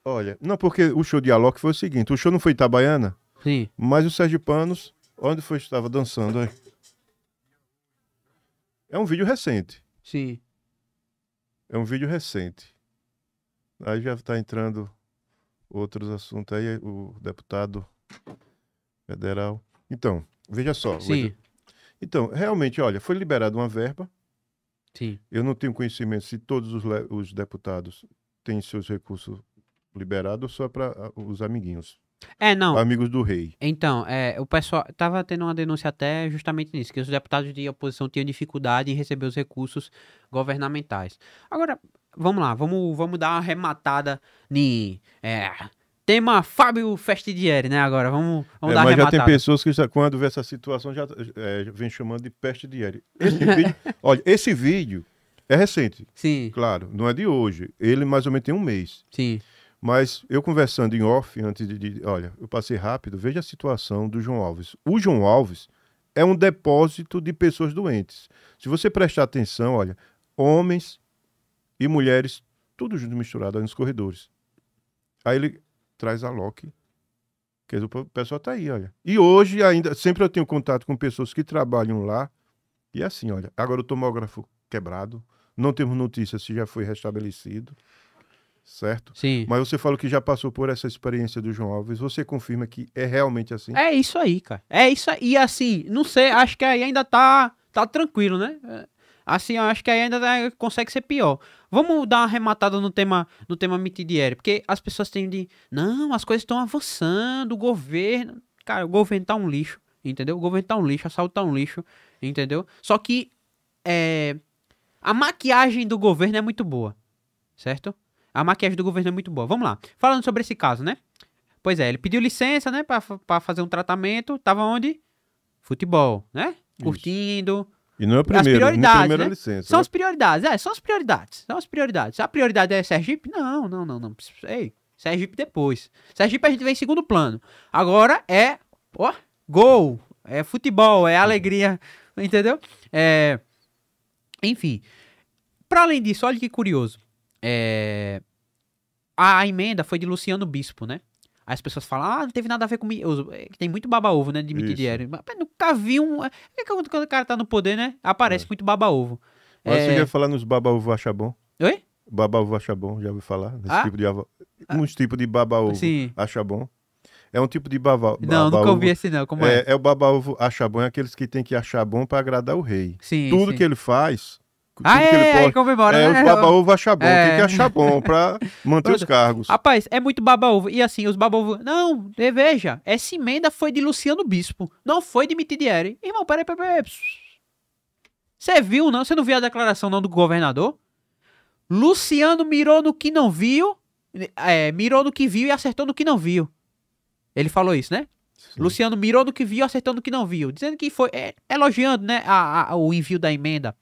Olha, não, porque o show de Alok foi o seguinte: o show não foi em Itabaiana, sim, mas o Sergipanos, onde foi que estava dançando? É um vídeo recente. Sim. É um vídeo recente. Aí já está entrando outros assuntos aí, o deputado federal. Então, veja só. Sim. Então, realmente, olha, foi liberada uma verba. Sim. Eu não tenho conhecimento se todos os deputados têm seus recursos liberados ou só para os amiguinhos. Não. Amigos do rei. Então, o pessoal tava tendo uma denúncia até justamente nisso, que os deputados de oposição tinham dificuldade em receber os recursos governamentais. Agora, vamos lá, vamos dar uma arrematada tema Fábio Festidieri, né? Agora, vamos dar uma arrematada. Mas já tem pessoas que, quando vê essa situação, já vem chamando de Festidieri. Esse vídeo é recente. Sim. Claro, não é de hoje. Ele mais ou menos tem um mês. Sim. Mas eu conversando em off, antes olha, eu passei rápido, veja a situação do João Alves. O João Alves é um depósito de pessoas doentes. Se você prestar atenção, olha, homens e mulheres, tudo junto misturado nos corredores. Aí ele traz a Loki, que o pessoal tá aí, olha. E hoje ainda, sempre eu tenho contato com pessoas que trabalham lá, e assim, olha, agora o tomógrafo quebrado, não temos notícia se já foi restabelecido. certo? Sim. Mas você falou que já passou por essa experiência do João Alves. Você confirma que é realmente assim? É isso aí, cara. É isso aí. E assim, não sei, acho que aí ainda tá tranquilo, né? Assim, eu acho que aí ainda consegue ser pior. Vamos dar uma arrematada no tema Mitidieri, porque as pessoas têm de... Não, as coisas estão avançando, o governo... Cara, o governo tá um lixo, entendeu? O governo tá um lixo, a saúde tá um lixo, entendeu? Só que a maquiagem do governo é muito boa, certo? A maquiagem do governo é muito boa. Vamos lá. Falando sobre esse caso, né? Pois é, ele pediu licença, né, pra fazer um tratamento. Tava onde? Futebol, né? Isso. Curtindo... E não é o As primeiro, prioridades, não primeira né? licença. São né? as prioridades, são as prioridades. São as prioridades. A prioridade é Sergipe? Não. Ei, Sergipe depois. Sergipe a gente vem em segundo plano. Agora é, gol, é futebol, é alegria, entendeu? Enfim. Pra além disso, olha que curioso. A emenda foi de Luciano Bispo, né? Aí as pessoas falam, não teve nada a ver com... Tem muito baba-ovo, né, de Mitidieri. Mas nunca vi um... Quando o cara tá no poder, né, aparece muito baba-ovo. Mas você já falar nos baba-ovo acha bom? Oi? Baba-ovo acha bom, já ouviu falar? Uns tipos de baba-ovo Sim. acha bom. É um tipo de baba-ovo. Não, nunca ouvi esse não, como é? É o baba-ovo acha bom, é aqueles que tem que achar bom pra agradar o rei. Sim, Tudo sim. que ele faz... Tudo que ele pode, comemora, né? os baba-ovo acha bom, tem que achar bom pra manter os cargos. Rapaz, é muito baba-ovo. E assim, os baba-ovo... Não, veja, essa emenda foi de Luciano Bispo, não foi de Mitidieri. Irmão, peraí. Você viu, não? Você não viu a declaração, não, do governador? Luciano mirou no que não viu, mirou no que viu e acertou no que não viu. Ele falou isso, né? Sim. Luciano mirou no que viu, acertou no que não viu. Dizendo que foi... elogiando, né, o envio da emenda.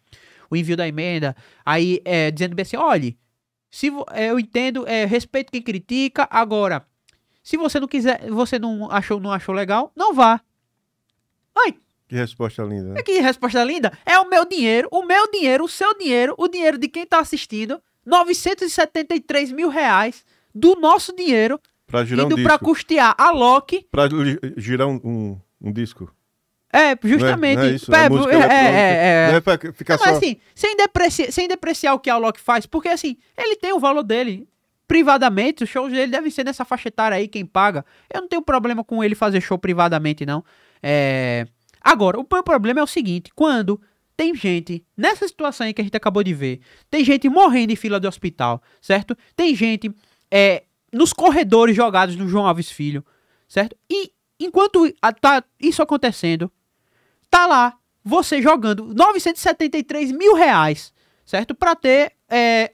Aí dizendo bem assim, olha, eu entendo, respeito quem critica, agora, se você não quiser, você não achou legal, não vá. Ai, que resposta linda, né? Que resposta linda? É o meu dinheiro, o seu dinheiro, o dinheiro de quem tá assistindo, 973 mil reais do nosso dinheiro, pra girar indo um disco. pra custear a Loki. Pra girar um disco. Justamente. Não é isso, a música não é pra ficar só... Mas assim, sem depreciar o que a Alok faz, porque assim, ele tem o valor dele. Privadamente, os shows dele devem ser nessa faixa etária aí, quem paga. Eu não tenho problema com ele fazer show privadamente, não. Agora, o meu problema é o seguinte, quando tem gente, nessa situação aí que a gente acabou de ver, tem gente morrendo em fila de hospital, certo? Tem gente nos corredores jogados no João Alves Filho, certo? E enquanto tá isso acontecendo, tá lá, você jogando 973 mil reais, certo? Pra ter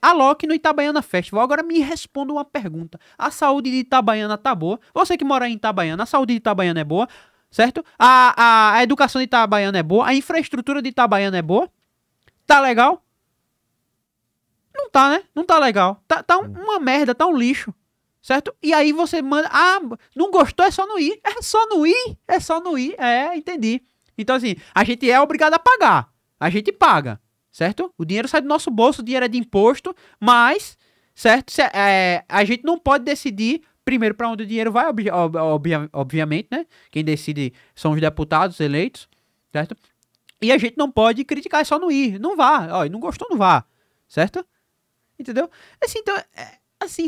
a Loki no Itabaiana Festival. Agora me responda uma pergunta. A saúde de Itabaiana tá boa? Você que mora em Itabaiana, a saúde de Itabaiana é boa, certo? A educação de Itabaiana é boa? A infraestrutura de Itabaiana é boa? Tá legal? Não tá, né? Não tá legal. Tá uma merda, tá um lixo. Certo? E aí você manda... não gostou, é só não ir. É só não ir. Entendi. Então, assim, a gente é obrigado a pagar. A gente paga, certo? O dinheiro sai do nosso bolso, o dinheiro é de imposto, mas, certo? A gente não pode decidir, primeiro, para onde o dinheiro vai, obviamente, né? Quem decide são os deputados eleitos, certo? E a gente não pode criticar, é só não ir. Não vá. Ó, não gostou, não vá. Certo? Entendeu? Assim, então... Assim,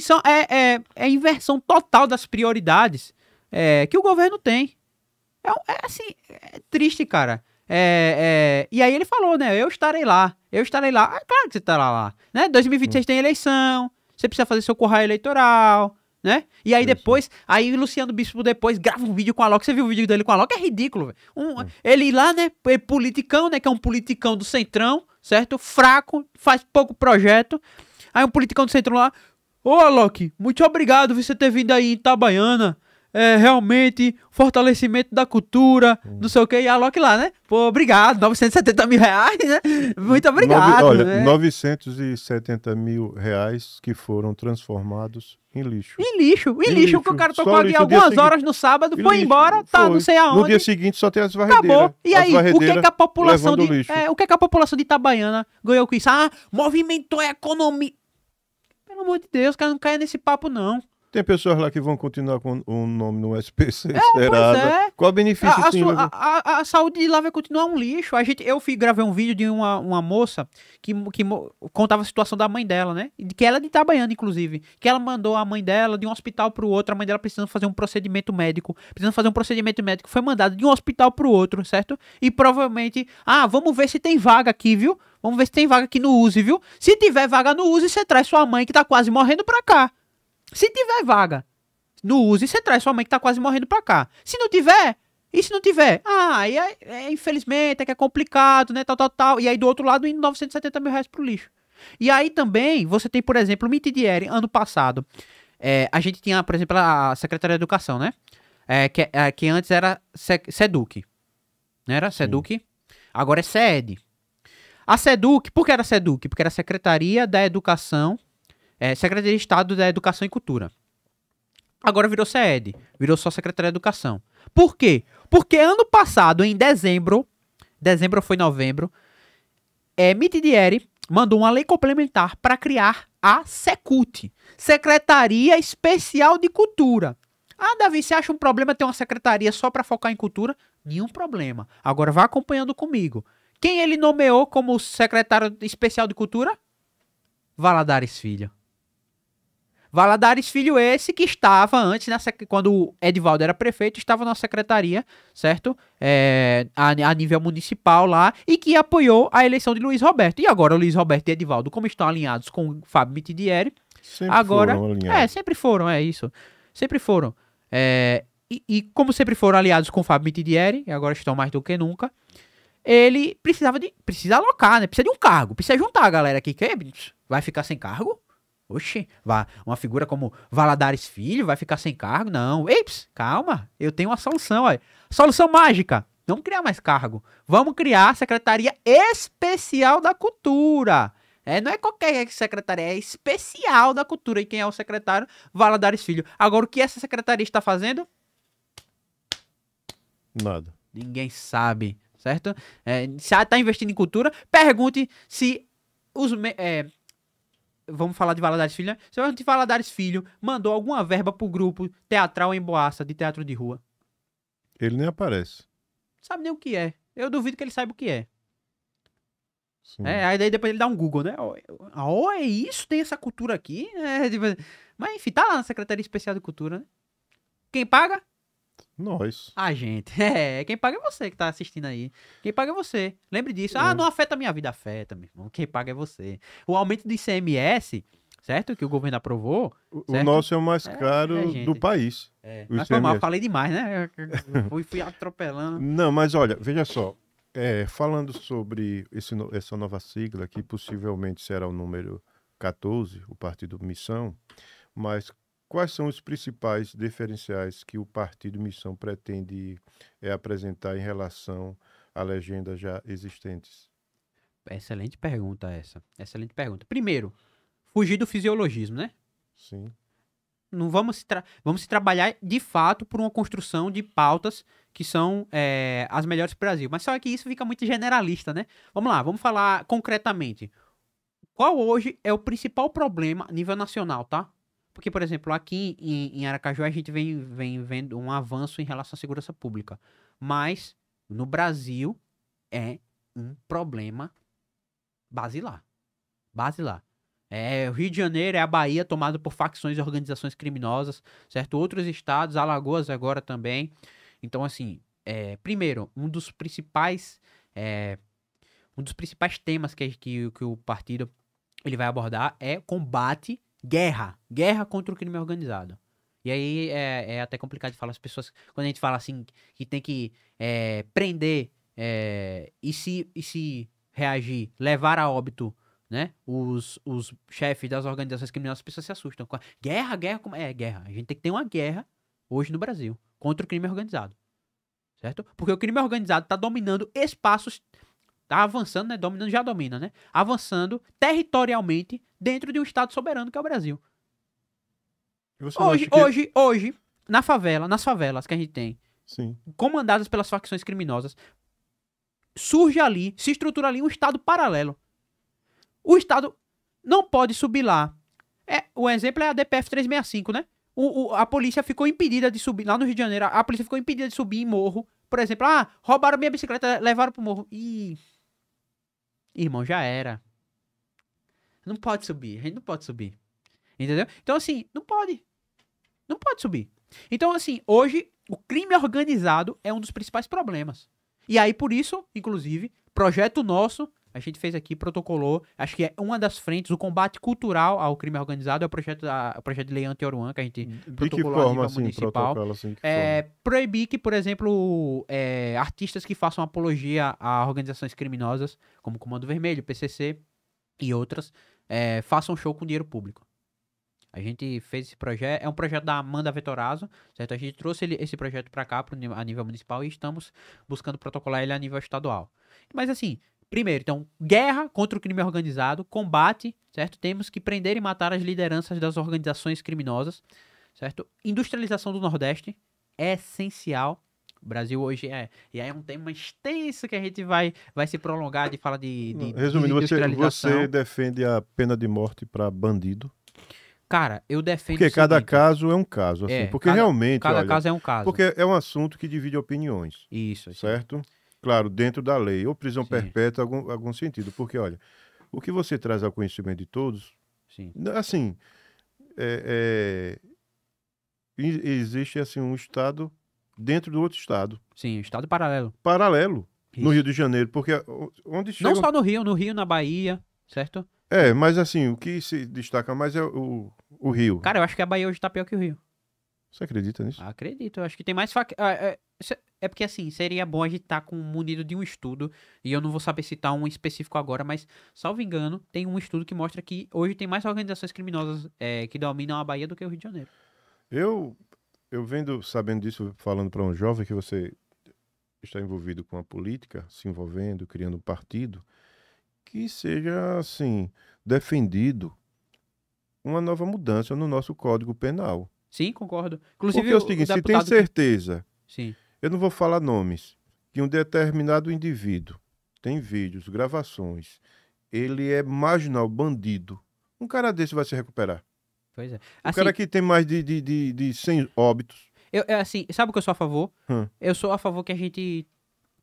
é inversão total das prioridades que o governo tem. Assim, é triste, cara. E aí ele falou, né? Eu estarei lá. Claro que você estará lá. Né? 2026 tem eleição. Você precisa fazer seu curral eleitoral. Né? E aí depois, aí Luciano Bispo depois grava um vídeo com a Loki. Você viu o vídeo dele com a Loki? É ridículo, velho. Ele lá, né? Politicão, né? Que é um politicão do Centrão, certo? Fraco, faz pouco projeto. Aí um politicão do Centrão lá... Ô, Alok, muito obrigado por você ter vindo aí em Itabaiana. Realmente, fortalecimento da cultura, não sei o que. E a Alok lá, né? Pô, obrigado, 970 mil reais, né? Muito obrigado. Olha, 970 mil reais que foram transformados em lixo. Em lixo, porque o cara tocou aqui lixo, algumas horas no sábado, foi lixo, embora, tá não sei aonde. No dia seguinte só tem as varredeiras. Acabou. E aí, o que a população o que a população de Itabaiana ganhou com isso? Movimentou a economia. Pelo amor de Deus, cara, não caia nesse papo, não. Tem pessoas lá que vão continuar com o nome no SPC, Pois Serasa. é. Qual o benefício, sim? A saúde de lá vai continuar um lixo. Eu gravei um vídeo de uma moça que contava a situação da mãe dela, né? Que ela é de Itabaiana, inclusive. Que ela mandou a mãe dela de um hospital pro outro. A mãe dela precisando fazer um procedimento médico. Foi mandada de um hospital pro outro, certo? E provavelmente, vamos ver se tem vaga aqui, viu? Vamos ver se tem vaga aqui no USE, viu? Se tiver vaga no USE, você traz sua mãe que tá quase morrendo pra cá. Se tiver vaga no USE, você traz sua mãe que tá quase morrendo pra cá. Se não tiver, e se não tiver? Aí infelizmente é que é complicado, né, tal. E aí do outro lado, indo 970 mil reais pro lixo. E aí também, você tem, por exemplo, o Mitidieri, ano passado, a gente tinha, por exemplo, a Secretaria de Educação, né, que antes era SEDUC, não era? SEDUC, agora é SED. A SEDUC, por que era SEDUC? Porque era Secretaria da Educação, Secretaria de Estado da Educação e Cultura. Agora virou SED, virou só Secretaria de Educação. Por quê? Porque ano passado, em dezembro ou foi novembro, Mitidieri mandou uma lei complementar para criar a SECUT, Secretaria Especial de Cultura. Davi, você acha um problema ter uma secretaria só para focar em cultura? Nenhum problema. Agora vá acompanhando comigo. Quem ele nomeou como secretário especial de cultura? Valadares Filho. Valadares Filho esse que estava antes, quando o Edivaldo era prefeito, estava na secretaria, certo? A nível municipal lá, e que apoiou a eleição de Luiz Roberto. E agora o Luiz Roberto e Edivaldo, como estão alinhados com o Fábio Mitidieri, sempre foram, é isso. Sempre foram. E como sempre foram aliados com o Fábio Mitidieri, e agora estão mais do que nunca, ele precisa alocar, né? Precisa de um cargo, precisa juntar a galera aqui, que vai ficar sem cargo? Oxi, uma figura como Valadares Filho vai ficar sem cargo? Não. Ei, calma, eu tenho uma solução, ó. Solução mágica. Não vamos criar mais cargo. Vamos criar a Secretaria Especial da Cultura. Não é qualquer secretaria, é especial da cultura. E quem é o secretário? Valadares Filho. Agora, o que essa secretaria está fazendo? Nada. Ninguém sabe, certo? Se está investindo em cultura, pergunte se vamos falar de Valadares Filho, né? Se o Valadares Filho mandou alguma verba pro grupo teatral em Boaça, de teatro de rua. Ele nem aparece. Sabe nem o que é. Eu duvido que ele saiba o que é. Sim. Aí daí depois ele dá um Google, né? É isso? Tem essa cultura aqui? Mas enfim, tá lá na Secretaria Especial de Cultura, né? Quem paga? Nós. Gente. Quem paga é você que tá assistindo aí. Quem paga é você. Lembre disso. Não afeta a minha vida. Afeta, meu irmão. Quem paga é você. O aumento do ICMS, certo? Que o governo aprovou. O nosso é o mais caro do país. Mas foi mal, falei demais, né? Fui atropelando. Não, mas olha, veja só. Falando sobre essa nova sigla, que possivelmente será o número 14, o Partido Missão, mas quais são os principais diferenciais que o Partido Missão pretende apresentar em relação a legendas já existentes? Excelente pergunta essa. Excelente pergunta. Primeiro, fugir do fisiologismo, né? Sim. Não vamos trabalhar de fato por uma construção de pautas que são as melhores para o Brasil. Mas só que isso fica muito generalista, né? Vamos lá, vamos falar concretamente. Qual hoje é o principal problema a nível nacional, tá? Porque, por exemplo, aqui em Aracaju a gente vem vendo um avanço em relação à segurança pública. Mas no Brasil é um problema basilar. Basilar. O Rio de Janeiro é a Bahia tomada por facções e organizações criminosas, certo? Outros estados, Alagoas agora também. Então, assim, primeiro, um dos principais temas que o partido ele vai abordar é combate, guerra contra o crime organizado. E aí é até complicado de falar, as pessoas, quando a gente fala assim, que tem que prender e se reagir, levar a óbito, né, os chefes das organizações criminosas, as pessoas se assustam. Guerra, como guerra. A gente tem que ter uma guerra hoje no Brasil contra o crime organizado, certo? Porque o crime organizado tá dominando espaços, tá avançando, né, já domina, né, avançando territorialmente dentro de um estado soberano que é o Brasil. Hoje, nas favelas que a gente tem, sim, comandadas pelas facções criminosas, surge ali, se estrutura ali um estado paralelo. O Estado não pode subir lá. O exemplo é a DPF 365, né? A polícia ficou impedida de subir, lá no Rio de Janeiro, a polícia ficou impedida de subir em morro. Por exemplo, roubaram minha bicicleta, levaram pro morro. Irmão, já era. Não pode subir, a gente não pode subir. Entendeu? Então, assim, não pode. Não pode subir. Então, assim, hoje, o crime organizado é um dos principais problemas. E aí, por isso, inclusive, projeto nosso, a gente fez aqui, protocolou, acho que é uma das frentes, o combate cultural ao crime organizado, é o projeto de lei anti-Oruan, que a gente De que protocolou a forma, nível assim, municipal. protocolo, assim, que forma? Proibir que, por exemplo, artistas que façam apologia a organizações criminosas, como Comando Vermelho, PCC e outras, façam show com dinheiro público. A gente fez esse projeto, é um projeto da Amanda Vettorazzo, certo? A gente trouxe esse projeto para cá, a nível municipal, e estamos buscando protocolar ele a nível estadual. Mas assim, primeiro, então, guerra contra o crime organizado, combate, certo? Temos que prender e matar as lideranças das organizações criminosas, certo? Industrialização do Nordeste é essencial. O Brasil hoje e aí é um tema extenso que a gente vai se prolongar de falar de Resumindo, desindustrialização. você defende a pena de morte para bandido? Cara, eu defendo Porque o cada seguinte, caso é um caso, assim. Porque realmente, cada olha, caso é um caso. porque é um assunto que divide opiniões, Isso. certo? Claro, dentro da lei, ou prisão Sim. perpétua, algum sentido. Porque, olha, o que você traz ao conhecimento de todos, Sim. assim, existe, assim, um estado dentro do outro estado. Sim, estado paralelo. Paralelo, no Isso. Rio de Janeiro, porque onde chega... Não só no Rio, na Bahia, certo? Mas assim, o que se destaca mais é o Rio. Cara, eu acho que a Bahia hoje tá pior que o Rio. Você acredita nisso? Acredito, eu acho que tem mais é porque assim, seria bom a gente estar munido de um estudo, e eu não vou saber citar um específico agora, mas, salvo engano, tem um estudo que mostra que hoje tem mais organizações criminosas que dominam a Bahia do que o Rio de Janeiro. Eu sabendo disso, falando para um jovem que você está envolvido com a política, se envolvendo, criando um partido, que seja, assim, defendido uma nova mudança no nosso Código Penal. Sim, concordo. Inclusive, Porque é o seguinte, se tem certeza, Sim. eu não vou falar nomes, que um determinado indivíduo tem vídeos, gravações, ele é marginal, bandido, um cara desse vai se recuperar. Pois é. Um Assim, cara que tem mais de 100 óbitos. assim, sabe o que eu sou a favor? Hum. Eu sou a favor que a gente,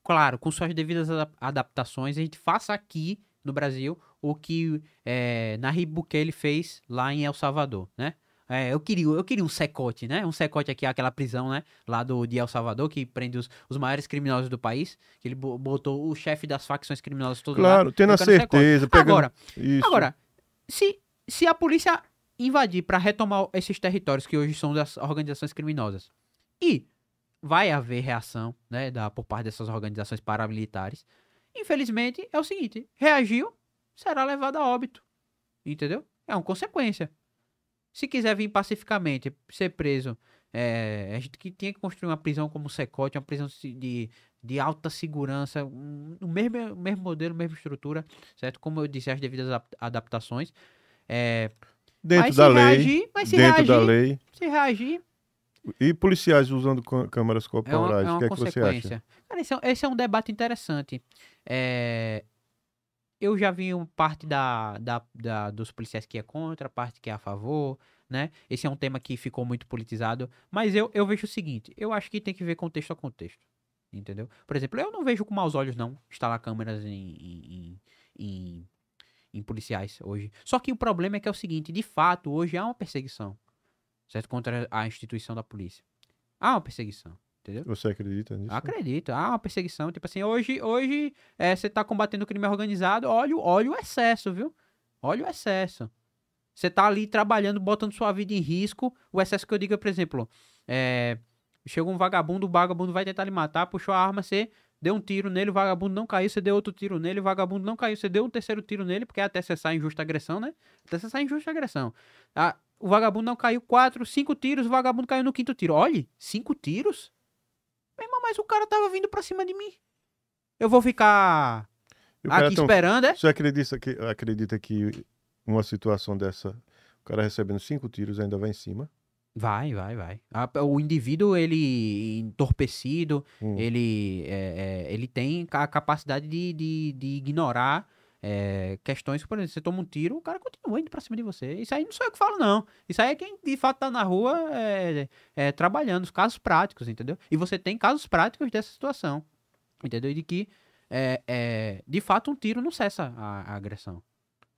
claro, com suas devidas adaptações, a gente faça aqui no Brasil o que Nayib Bukele fez lá em El Salvador, né? Eu queria um secote, né? Um secote aqui, aquela prisão, né? Lá de El Salvador, que prende os maiores criminosos do país. Que ele botou o chefe das facções criminosas todo lá. Claro, tendo a certeza. Agora, se a polícia invadir para retomar esses territórios que hoje são das organizações criminosas, e vai haver reação, né, por parte dessas organizações paramilitares, infelizmente é o seguinte: reagiu, será levado a óbito, entendeu? É uma consequência. Se quiser vir pacificamente, ser preso, a gente tinha que construir uma prisão como o Secote, uma prisão de alta segurança, o mesmo modelo, mesma estrutura, certo? Como eu disse, as devidas adaptações. Dentro da lei. Se reagir. E policiais usando câmeras corporais, o que é que você acha? Cara, esse é um debate interessante. Eu já vi parte dos policiais que é contra, parte que é a favor, né? Esse é um tema que ficou muito politizado, mas eu vejo o seguinte: eu acho que tem que ver contexto a contexto, entendeu? Por exemplo, eu não vejo com maus olhos, não, instalar câmeras em policiais hoje. Só que o problema é que é o seguinte: de fato, hoje há uma perseguição, certo? Contra a instituição da polícia. Há uma perseguição. Entendeu? Você acredita nisso? Acredito. Há uma perseguição. Tipo assim, hoje você tá combatendo o crime organizado, olha o excesso, viu? Olha o excesso. Você tá ali trabalhando, botando sua vida em risco. O excesso que eu digo é, por exemplo, chega um vagabundo, o vagabundo vai tentar lhe matar, puxou a arma, você deu um tiro nele, o vagabundo não caiu, você deu outro tiro nele, o vagabundo não caiu, você deu um terceiro tiro nele, porque é até cessar injusta agressão, né? Até cessar injusta agressão. O vagabundo não caiu 4, 5 tiros, o vagabundo caiu no 5º tiro. Olhe, 5 tiros? Meu irmão, mas o cara tava vindo pra cima de mim. Eu vou ficar aqui esperando, Você acredita que uma situação dessa, o cara recebendo 5 tiros ainda vai em cima? Vai. O indivíduo, ele entorpecido, ele tem a capacidade de ignorar questões que, por exemplo, você toma um tiro, o cara continua indo pra cima de você. Isso aí não sou eu que falo, não. Isso aí é quem de fato tá na rua trabalhando, os casos práticos, entendeu? E você tem casos práticos dessa situação, entendeu? E de que, de fato, um tiro não cessa a agressão,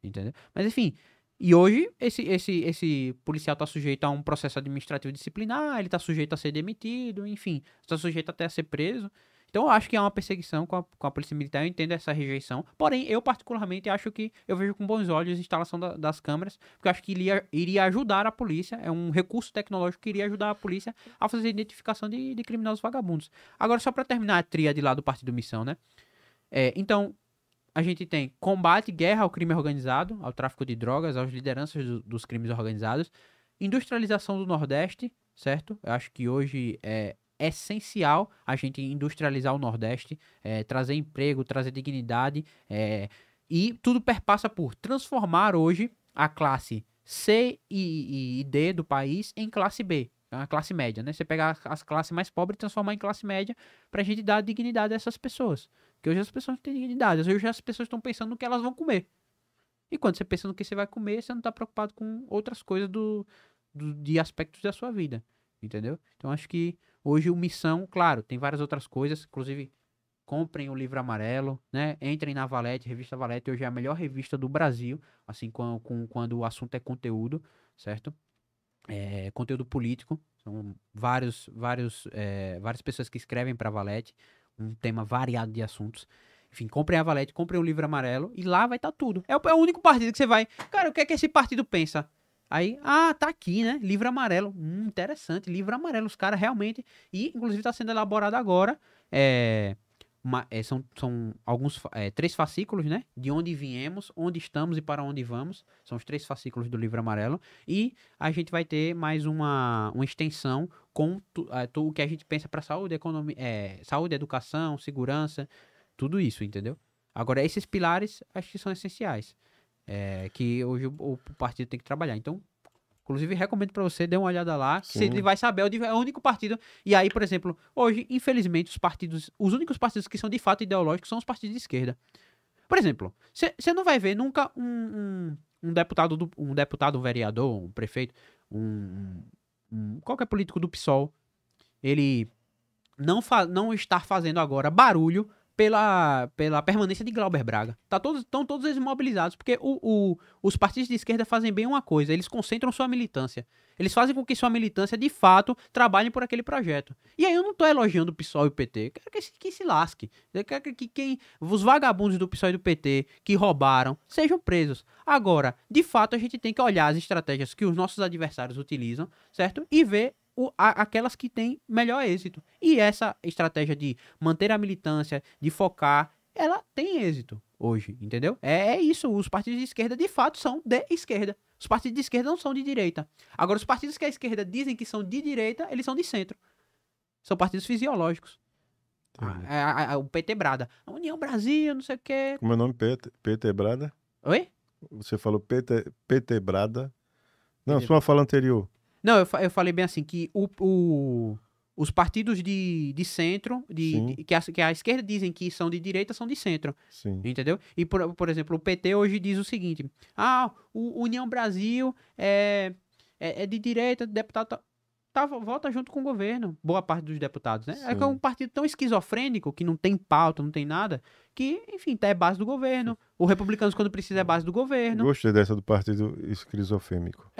entendeu? Mas, enfim, e hoje esse policial tá sujeito a um processo administrativo disciplinar, ele tá sujeito a ser demitido, enfim, tá sujeito até a ser preso. Então eu acho que é uma perseguição com a polícia militar, eu entendo essa rejeição. Porém, eu particularmente acho que eu vejo com bons olhos a instalação das câmeras, porque eu acho que iria ajudar a polícia, é um recurso tecnológico que iria ajudar a polícia a fazer a identificação de criminosos vagabundos. Agora, só para terminar a tríade lá do Partido Missão, né? Então, a gente tem combate, guerra ao crime organizado, ao tráfico de drogas, às lideranças dos crimes organizados, industrialização do Nordeste, certo? Eu acho que hoje é essencial a gente industrializar o Nordeste, trazer emprego, trazer dignidade, e tudo perpassa por transformar hoje a classe C e D do país em classe B, a classe média, né? Você pegar as classes mais pobres e transformar em classe média pra gente dar dignidade a essas pessoas. Porque hoje as pessoas não têm dignidade, hoje as pessoas estão pensando no que elas vão comer. E quando você pensa no que você vai comer, você não tá preocupado com outras coisas de aspectos da sua vida, entendeu? Então acho que hoje o Missão, claro, tem várias outras coisas, inclusive comprem o livro amarelo, né? Entrem na Valete, revista Valete, hoje é a melhor revista do Brasil, assim, quando o assunto é conteúdo, certo? Conteúdo político, são várias pessoas que escrevem para a Valete, um tema variado de assuntos. Enfim, comprem a Valete, comprem o livro amarelo e lá vai estar tudo. É o único partido que você vai. Cara, o que é que esse partido pensa? Aí, tá aqui, né? Livro amarelo. Interessante, livro amarelo. Os caras realmente. E, inclusive, está sendo elaborado agora. São alguns 3 fascículos, né? De onde viemos, onde estamos e para onde vamos. São os 3 fascículos do livro amarelo. E a gente vai ter mais uma extensão com o que a gente pensa para saúde, economia, saúde, educação, segurança, tudo isso, entendeu? Agora, esses pilares acho que são essenciais. Que hoje o partido tem que trabalhar. Então, inclusive, recomendo para você, dê uma olhada lá, que você vai saber, é o único partido. E aí, por exemplo, hoje, infelizmente, os únicos partidos que são de fato ideológicos são os partidos de esquerda. Por exemplo, você não vai ver nunca um deputado, um vereador, um prefeito, qualquer político do PSOL, ele não estar fazendo agora barulho pela permanência de Glauber Braga. Estão todos eles mobilizados, porque os partidos de esquerda fazem bem uma coisa, eles concentram sua militância. Eles fazem com que sua militância, de fato, trabalhe por aquele projeto. E aí eu não tô elogiando o PSOL e o PT, eu quero que se lasque. Eu quero que os vagabundos do PSOL e do PT que roubaram sejam presos. Agora, de fato, a gente tem que olhar as estratégias que os nossos adversários utilizam, certo? E ver aquelas que têm melhor êxito. E essa estratégia de manter a militância, de focar, ela tem êxito hoje, entendeu? É isso, os partidos de esquerda de fato são de esquerda. Os partidos de esquerda não são de direita. Agora, os partidos que a esquerda dizem que são de direita, eles são de centro. São partidos fisiológicos. O PT Brada. A União Brasil, não sei o quê. Como é o nome? PT Brada? Oi? Você falou PT Brada. Não, sua fala anterior. Não, eu falei bem assim, que os partidos de centro, que a esquerda dizem que são de direita, são de centro. Sim. Entendeu? E, por exemplo, o PT hoje diz o seguinte: o União Brasil é de direita, deputado vota junto com o governo, boa parte dos deputados, né? É um partido tão esquizofrênico, que não tem pauta, não tem nada, que, enfim, é base do governo. O Republicanos, quando precisa, é base do governo. Gostei dessa do partido esquizofrênico.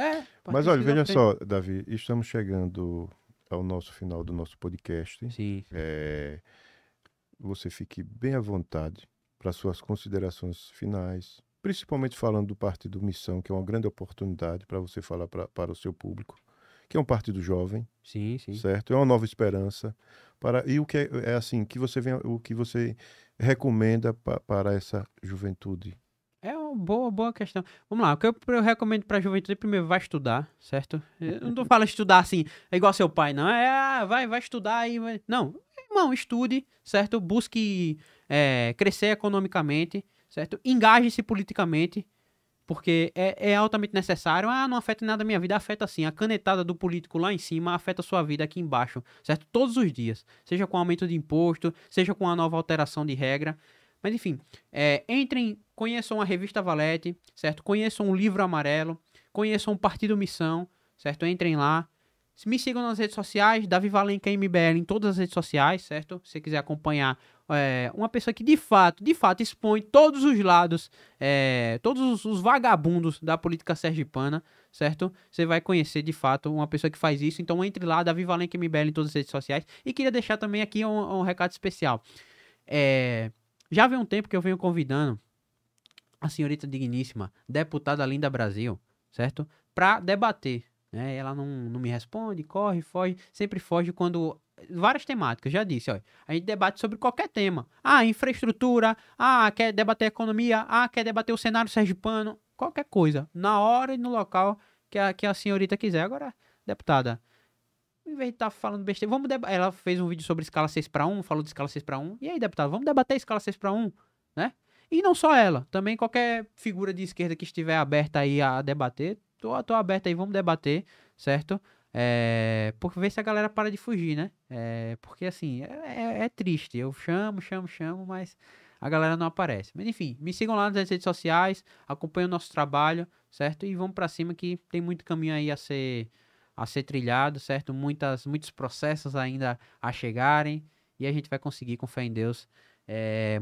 Mas olha, veja só, Davi, estamos chegando ao nosso final do nosso podcast. Sim. Você fique bem à vontade para suas considerações finais, principalmente falando do Partido Missão, que é uma grande oportunidade para você falar para o seu público, que é um partido jovem, sim. Certo? É uma nova esperança. E o que é assim, o que você recomenda para essa juventude? É uma boa questão. Vamos lá, o que eu recomendo para a juventude, primeiro, vai estudar, certo? Eu não falo estudar assim, é igual seu pai, não. Vai estudar aí. Não, irmão, estude, certo? Busque crescer economicamente, certo? Engaje-se politicamente, porque é altamente necessário. Não afeta nada a minha vida, afeta sim. A canetada do político lá em cima afeta a sua vida aqui embaixo, certo? Todos os dias. Seja com aumento de imposto, seja com a nova alteração de regra. Mas enfim, entrem, conheçam a Revista Valete, certo? Conheçam o Livro Amarelo, conheçam o Partido Missão, certo? Entrem lá. Me sigam nas redes sociais, Davi Valenca MBL em todas as redes sociais, certo? Se você quiser acompanhar uma pessoa que de fato expõe todos os lados, todos os vagabundos da política sergipana, certo? Você vai conhecer de fato uma pessoa que faz isso. Então entre lá, Davi Valenca MBL em todas as redes sociais. E queria deixar também aqui um recado especial. Já vem um tempo que eu venho convidando a senhorita digníssima, deputada Linda Brasil, certo? Para debater. Ela não me responde, corre, foge, sempre foge quando... Várias temáticas, já disse, ó, a gente debate sobre qualquer tema. Infraestrutura, quer debater economia, quer debater o cenário sergipano, qualquer coisa, na hora e no local que a senhorita quiser. Agora, deputada, em vez de estar falando besteira, ela fez um vídeo sobre escala 6:1, falou de escala 6:1, e aí, deputada, vamos debater a escala 6:1, né? E não só ela, também qualquer figura de esquerda que estiver aberta aí a debater, tô aberto aí, vamos debater, certo? Porque ver se a galera para de fugir, né? Porque assim, é triste. Eu chamo, mas a galera não aparece. Mas enfim, me sigam lá nas redes sociais, acompanhem o nosso trabalho, certo? E vamos pra cima que tem muito caminho aí a ser trilhado, certo? Muitos processos ainda a chegarem e a gente vai conseguir, com fé em Deus,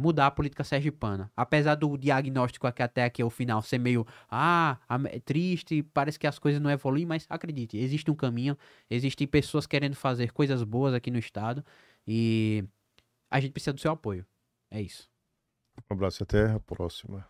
mudar a política sergipana. Apesar do diagnóstico até aqui ao final ser meio triste, parece que as coisas não evoluem, mas acredite, existe um caminho, existem pessoas querendo fazer coisas boas aqui no estado e a gente precisa do seu apoio. É isso. Um abraço, até a próxima.